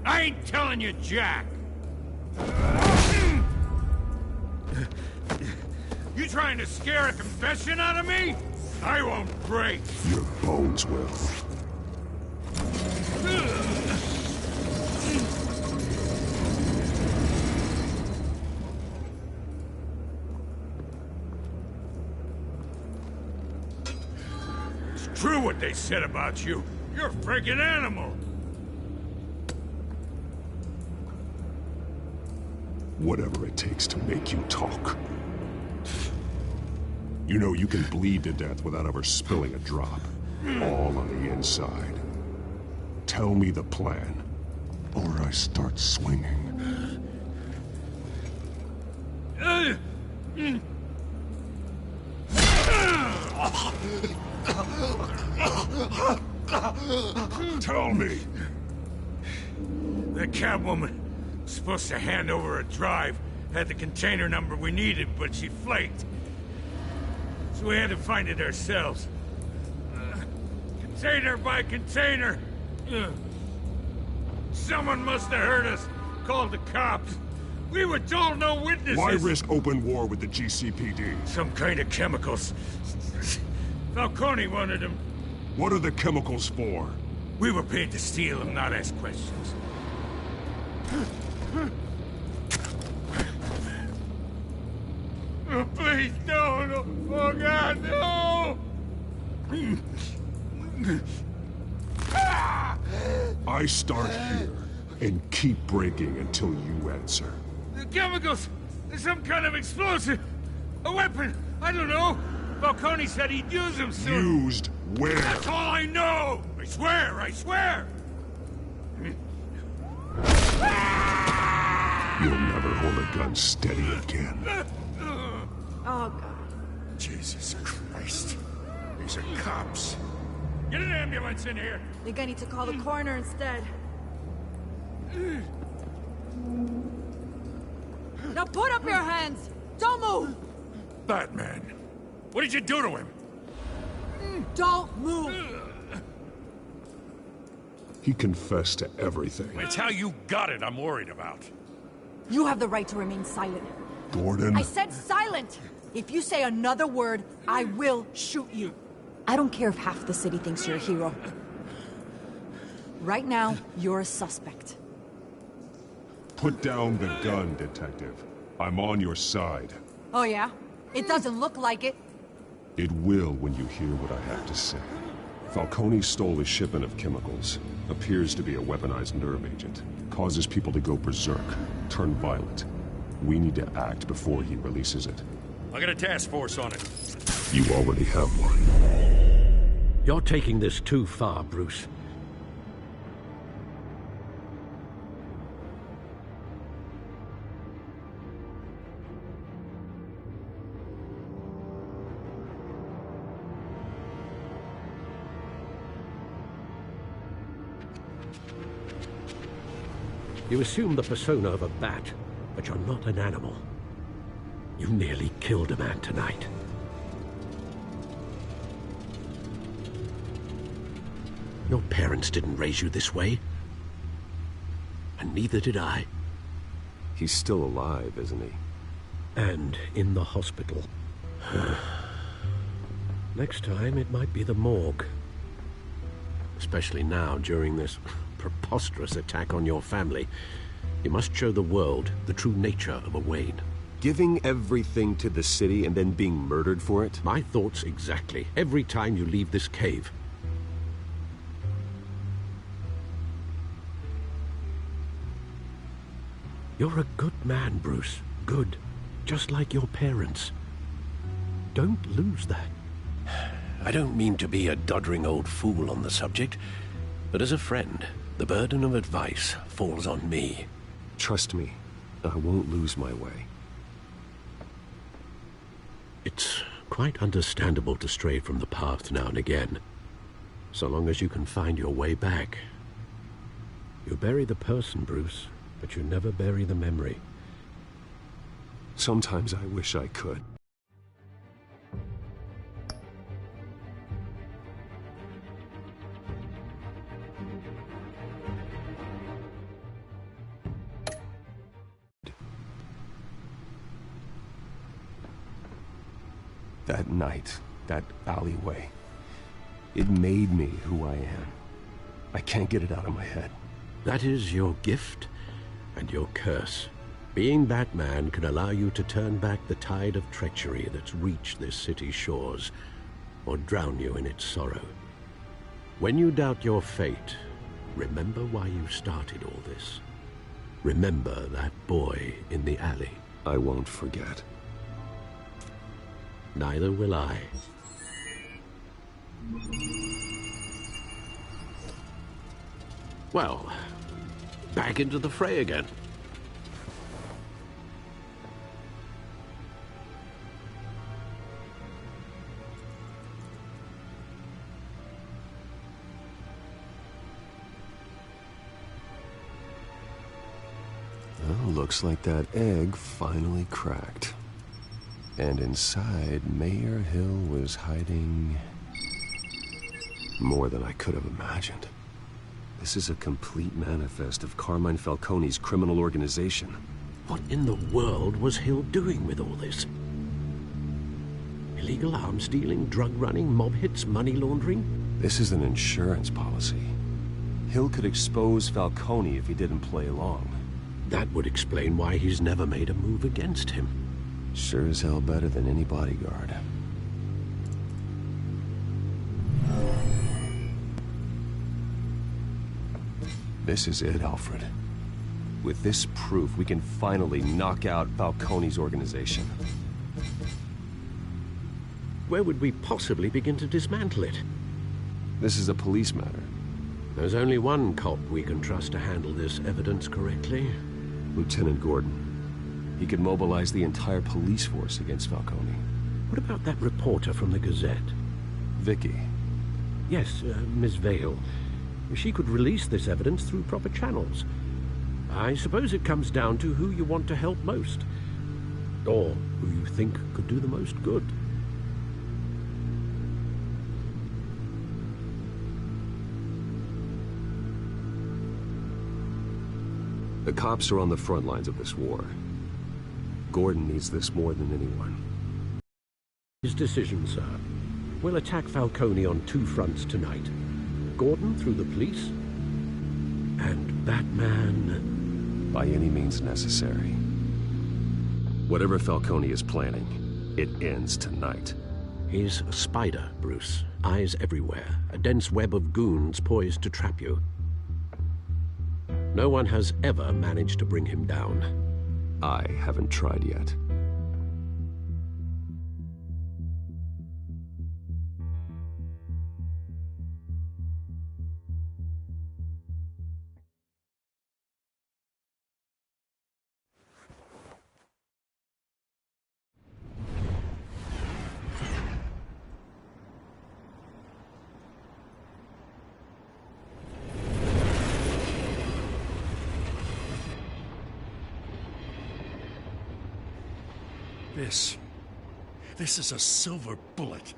ain't telling you jack! You trying to scare a confession out of me? I won't break! Your bones will. It's true what they said about you. You're a freaking animal. Whatever it takes to make you talk. You know you can bleed to death without ever spilling a drop. All on the inside. Tell me the plan, or I start swinging. Tell me. The Catwoman was supposed to hand over a drive, had the container number we needed, but she flaked. So we had to find it ourselves. Container by container. Someone must have heard us, called the cops. We were told no witnesses. Why risk open war with the GCPD? Some kind of chemicals. Falcone wanted them. What are the chemicals for? We were paid to steal them, not ask questions. Oh, please, no. Oh, God, no! I start here and keep breaking until you answer. The Chemicals! There's some kind of explosive! A weapon! I don't know! Falcone said he'd use them soon! Used where? That's all I know! I swear! I swear! You'll never hold a gun steady again. Oh, God. Jesus Christ. These are cops. Get an ambulance in here! Think I need to call the coroner instead. Now put up your hands! Don't move! Batman, what did you do to him? Don't move! He confessed to everything. It's how you got it I'm worried about. You have the right to remain silent. Gordon? I said silent! If you say another word, I will shoot you. I don't care if half the city thinks you're a hero. Right now, you're a suspect. Put down the gun, Detective. I'm on your side. Oh yeah? It doesn't look like it. It will when you hear what I have to say. Falcone stole a shipment of chemicals. Appears to be a weaponized nerve agent. Causes people to go berserk, turn violent. We need to act before he releases it. I got a task force on it. You already have one. You're taking this too far, Bruce. You assume the persona of a bat, but you're not an animal. You nearly killed a man tonight. Your parents didn't raise you this way. And neither did I. He's still alive, isn't he? And in the hospital. Next time, it might be the morgue. Especially now, during this preposterous attack on your family. You must show the world the true nature of a Wayne. Giving everything to the city and then being murdered for it? My thoughts exactly. Every time you leave this cave. You're a good man, Bruce. Good. Just like your parents. Don't lose that. I don't mean to be a doddering old fool on the subject, but as a friend, the burden of advice falls on me. Trust me, I won't lose my way. It's quite understandable to stray from the path now and again, so long as you can find your way back. You bury the person, Bruce, but you never bury the memory. Sometimes I wish I could. That night, that alleyway, it made me who I am. I can't get it out of my head. That is your gift and your curse. Being Batman can allow you to turn back the tide of treachery that's reached this city's shores, or drown you in its sorrow. When you doubt your fate, remember why you started all this. Remember that boy in the alley. I won't forget. Neither will I. Well, back into the fray again. Well, looks like that egg finally cracked. And inside, Mayor Hill was hiding more than I could have imagined. This is a complete manifest of Carmine Falcone's criminal organization. What in the world was Hill doing with all this? Illegal arms dealing, drug running, mob hits, money laundering? This is an insurance policy. Hill could expose Falcone if he didn't play along. That would explain why he's never made a move against him. Sure as hell better than any bodyguard. This is it, Alfred. With this proof, we can finally knock out Falcone's organization. Where would we possibly begin to dismantle it? This is a police matter. There's only one cop we can trust to handle this evidence correctly. Lieutenant Gordon. He could mobilize the entire police force against Falcone. What about that reporter from the Gazette? Vicky. Yes, Miss Vale. She could release this evidence through proper channels. I suppose it comes down to who you want to help most. Or who you think could do the most good. The cops are on the front lines of this war. Gordon needs this more than anyone. His decision, sir. We'll attack Falcone on 2 fronts tonight. Gordon through the police, and Batman... by any means necessary. Whatever Falcone is planning, it ends tonight. He's a spider, Bruce. Eyes everywhere. A dense web of goons poised to trap you. No one has ever managed to bring him down. I haven't tried yet. This is a silver bullet.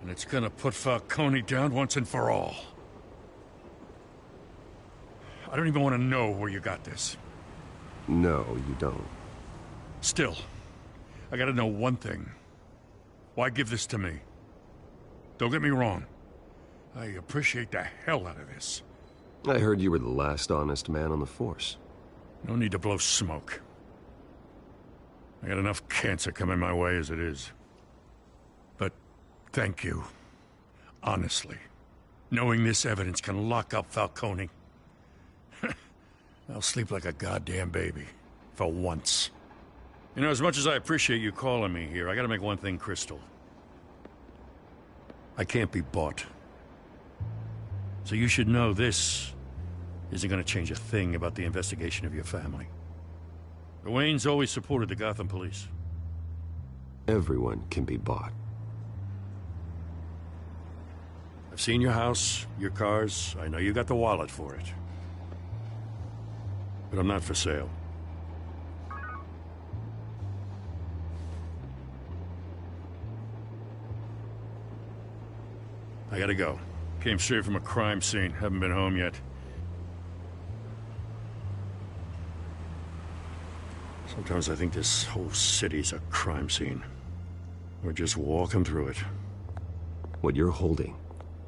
And it's gonna put Falcone down once and for all. I don't even want to know where you got this. No, you don't. Still, I gotta know one thing. Why give this to me? Don't get me wrong. I appreciate the hell out of this. I heard you were the last honest man on the force. No need to blow smoke. I got enough cancer coming my way as it is. But thank you. Honestly. Knowing this evidence can lock up Falcone. I'll sleep like a goddamn baby. For once. You know, as much as I appreciate you calling me here, I gotta make one thing crystal. I can't be bought. So you should know this isn't gonna change a thing about the investigation of your family. The Waynes always supported the Gotham police. Everyone can be bought. I've seen your house, your cars. I know you got the wallet for it. But I'm not for sale. I gotta go. Came straight from a crime scene. Haven't been home yet. Sometimes I think this whole city's a crime scene. We're just walking through it. What you're holding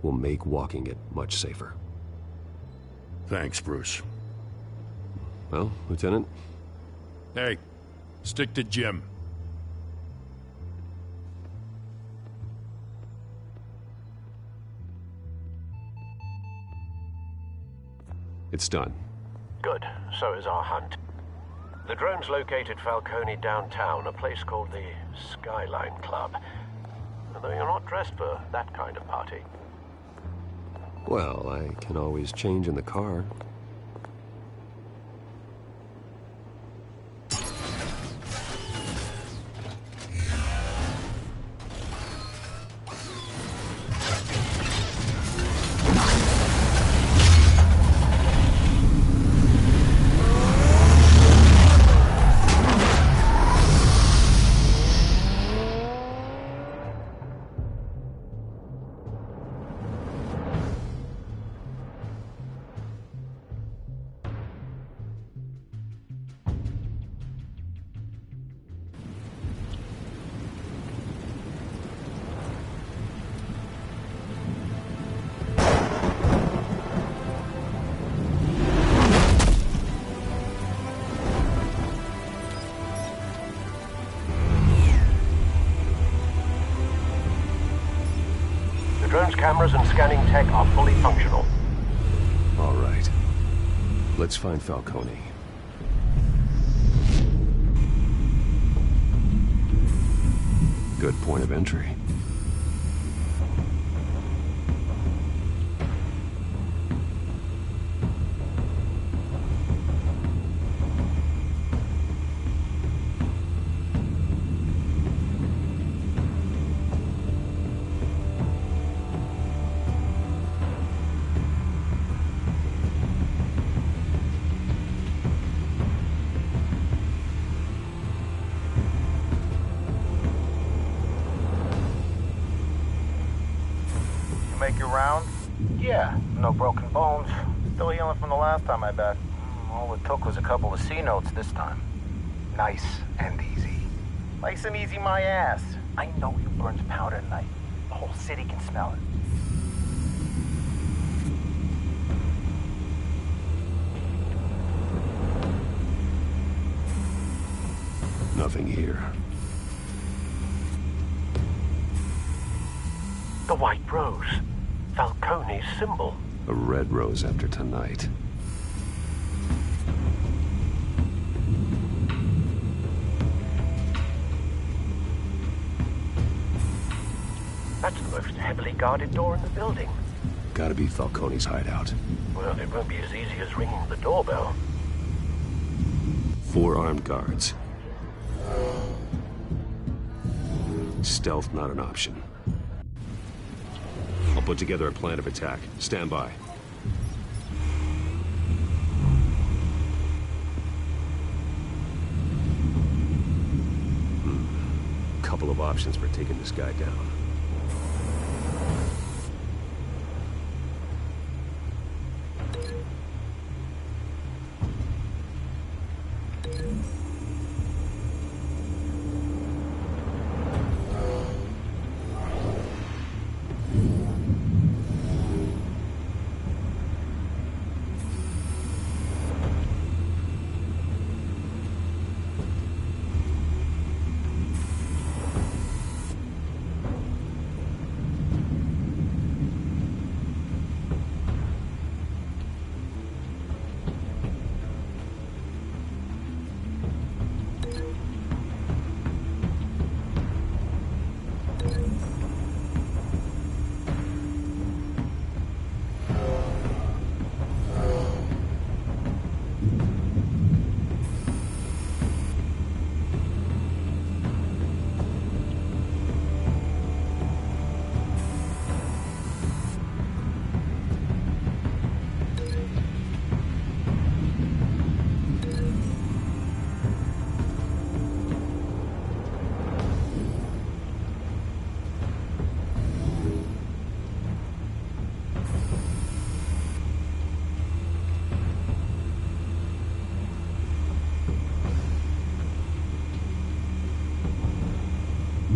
will make walking it much safer. Thanks, Bruce. Well, Lieutenant? Hey, stick to Jim. It's done. Good. So is our hunt. The drones located Falcone downtown, a place called the Skyline Club. Although you're not dressed for that kind of party. Well, I can always change in the car. Drone's cameras and scanning tech are fully functional. All right. Let's find Falcone. Good point of entry. Make your round? Yeah, no broken bones. Still healing from the last time, I bet. All it took was a couple of C notes this time. Nice and easy. Nice and easy my ass. I know you burns powder tonight. The whole city can smell it. Nothing here. The White Rose. Falcone's symbol. A red rose after tonight. That's the most heavily guarded door in the building. Gotta be Falcone's hideout. Well, it won't be as easy as ringing the doorbell. 4 armed guards. Stealth not an option. I'll put together a plan of attack. Stand by. Couple of options for taking this guy down.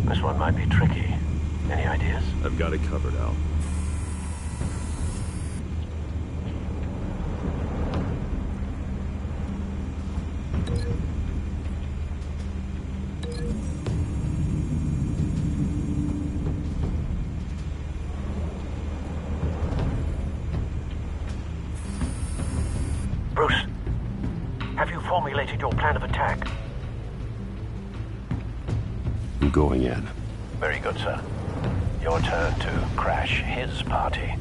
This one might be tricky. Any ideas? I've got it covered, Al. Bruce, have you formulated your plan of attack? I'm going in. Very good, sir. Your turn to crash his party.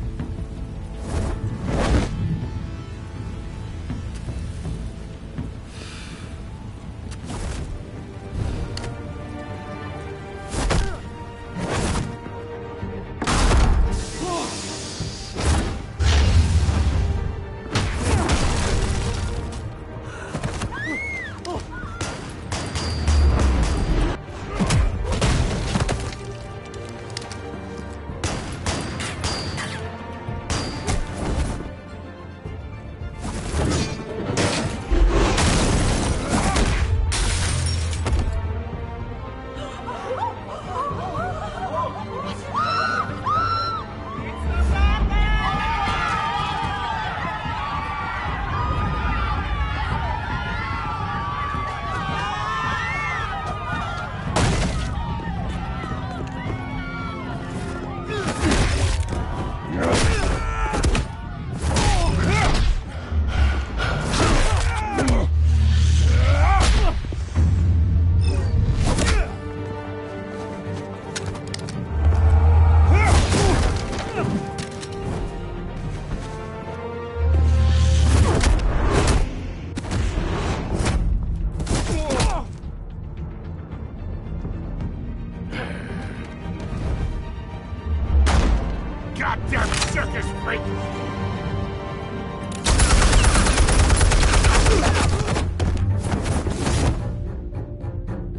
Wait.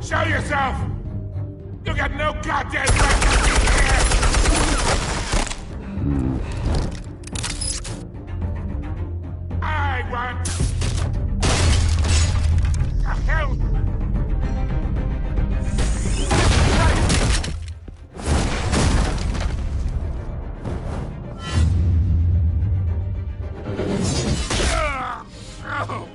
Show yourself! You got no goddamn right to be here! I want... The hell? Oh.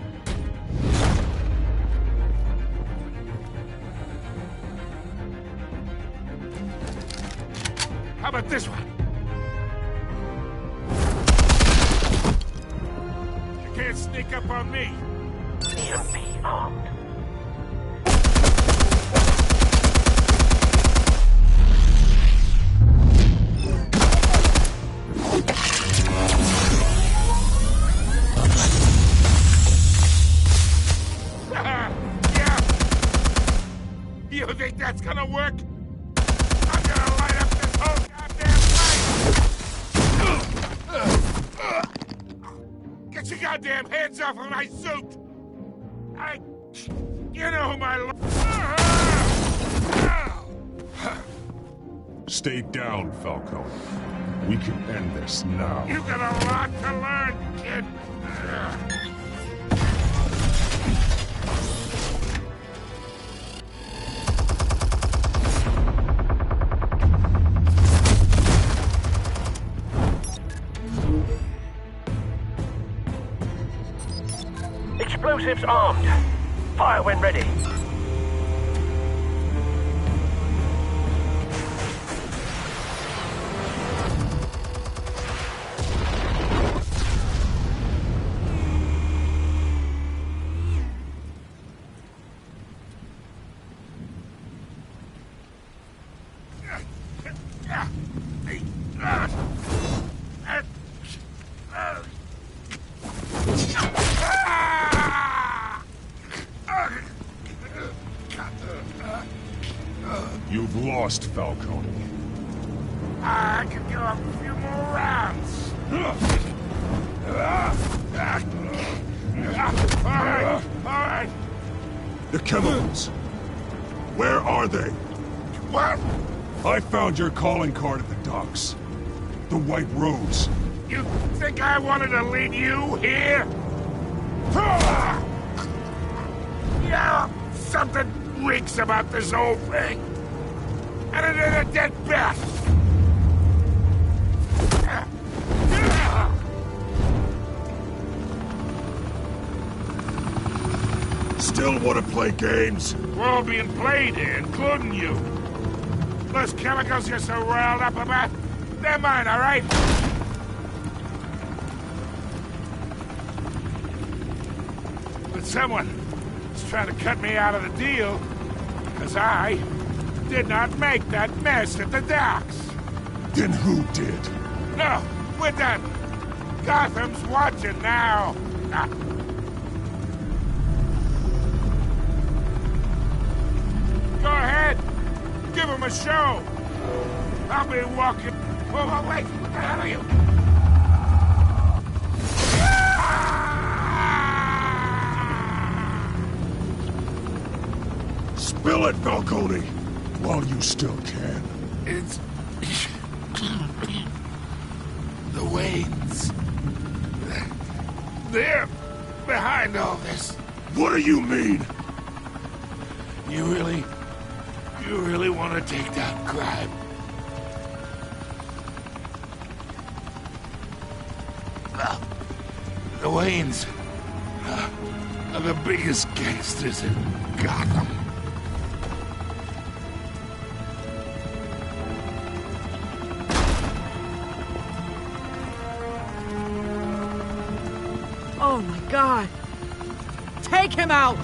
How about this one? You can't sneak up on me. EMP armed. Yeah. You think that's gonna work? I'm gonna light up this whole goddamn place! Get your goddamn hands off of my suit! You know who my Stay down, Falcone. We can end this now. You got a lot to learn, kid. Explosives armed. Fire when ready. You've lost, Falcone. I can go a few more rounds. All right. The chemicals. Where are they? What? I found your calling card at the docks. The White Rose. You think I wanted to lead you here? Yeah, something reeks about this whole thing. And it is a dead bat. Still want to play games? We're all being played here, including you. Those chemicals you're so riled up about, they're mine, all right? But someone is trying to cut me out of the deal, because I did not make that mess at the docks. Then who did? No, we're done. Gotham's watching now. Go ahead. Give him a show. I'll be walking... Oh, wait. What the hell are you? Spill it, Falcone, while you still can. It's... the Waynes. They're behind all this. What do you mean? You really want to take down crime? Well, the Waynes are the biggest gangsters in Gotham. Oh my God! Take him out!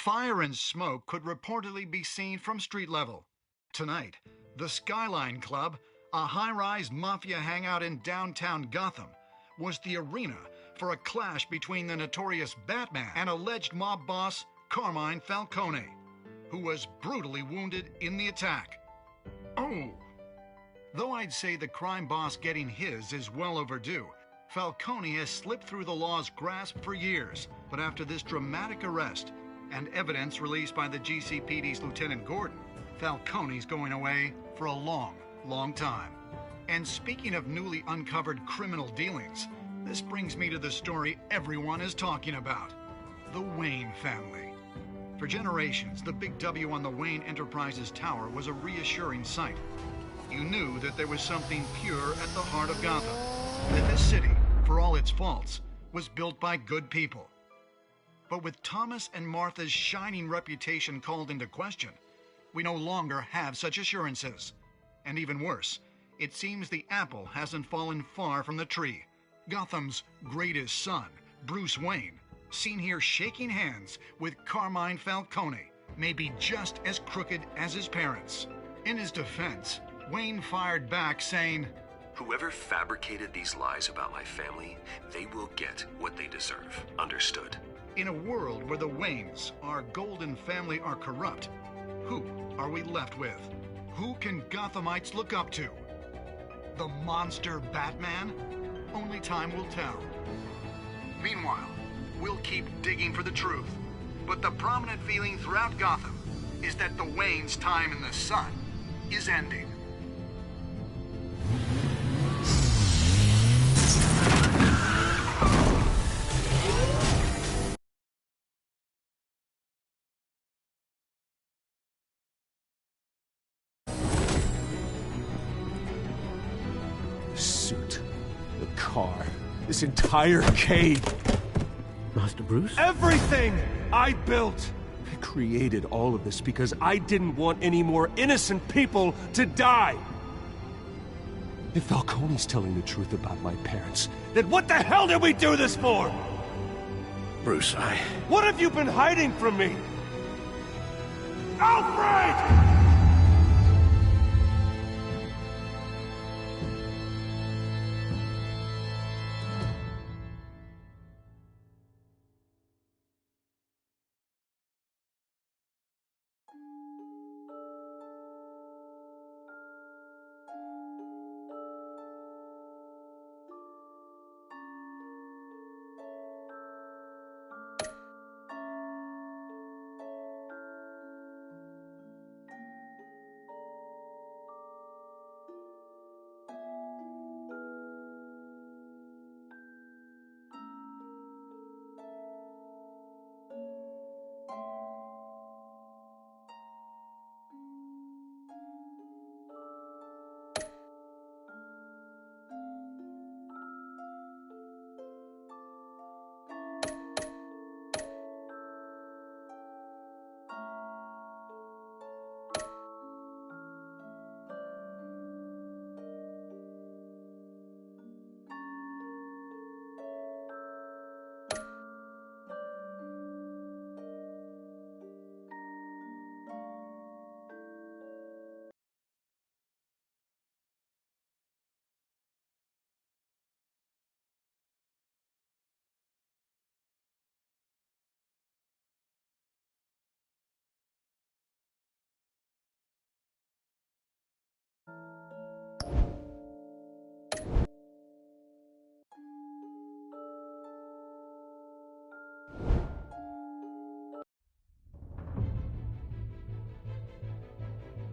Fire and smoke could reportedly be seen from street level. Tonight, the Skyline Club, a high-rise mafia hangout in downtown Gotham, was the arena for a clash between the notorious Batman and alleged mob boss Carmine Falcone, who was brutally wounded in the attack. Oh! Though I'd say the crime boss getting his is well overdue, Falcone has slipped through the law's grasp for years, but after this dramatic arrest and evidence released by the GCPD's Lieutenant Gordon, Falcone's going away for a long, long time. And speaking of newly uncovered criminal dealings, this brings me to the story everyone is talking about: the Wayne family. For generations, the big W on the Wayne Enterprises Tower was a reassuring sight. You knew that there was something pure at the heart of Gotham, that this city, for all its faults, was built by good people. But with Thomas and Martha's shining reputation called into question, we no longer have such assurances. And even worse, it seems the apple hasn't fallen far from the tree. Gotham's greatest son, Bruce Wayne, seen here shaking hands with Carmine Falcone, may be just as crooked as his parents. In his defense, Wayne fired back saying, "Whoever fabricated these lies about my family, they will get what they deserve. Understood?" In a world where the Waynes, our golden family, are corrupt, who are we left with? Who can Gothamites look up to? The monster Batman? Only time will tell. Meanwhile, we'll keep digging for the truth. But the prominent feeling throughout Gotham is that the Waynes' time in the sun is ending. Suit, the car, this entire cave. Master Bruce? Everything I built! I created all of this because I didn't want any more innocent people to die! If Falcone's telling the truth about my parents, then what the hell did we do this for? Bruce, What have you been hiding from me? Alfred!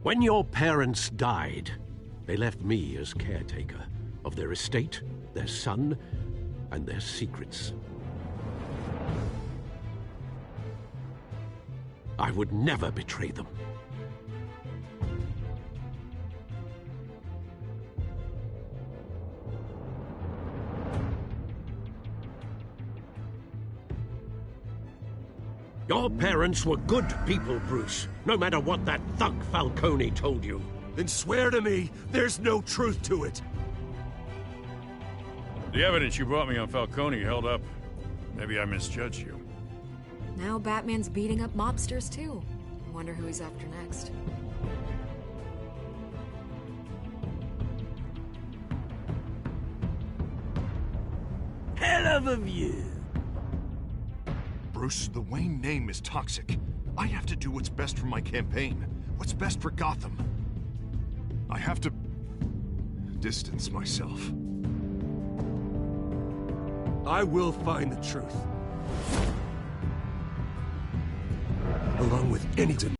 When your parents died, they left me as caretaker of their estate, their son, and their secrets. I would never betray them. Your parents were good people, Bruce, no matter what that thug Falcone told you. Then swear to me there's no truth to it. The evidence you brought me on Falcone held up. Maybe I misjudged you. Now Batman's beating up mobsters too. Wonder who he's after next. Hell of a view. Bruce, the Wayne name is toxic. I have to do what's best for my campaign. What's best for Gotham. I have to distance myself. I will find the truth. Along with any to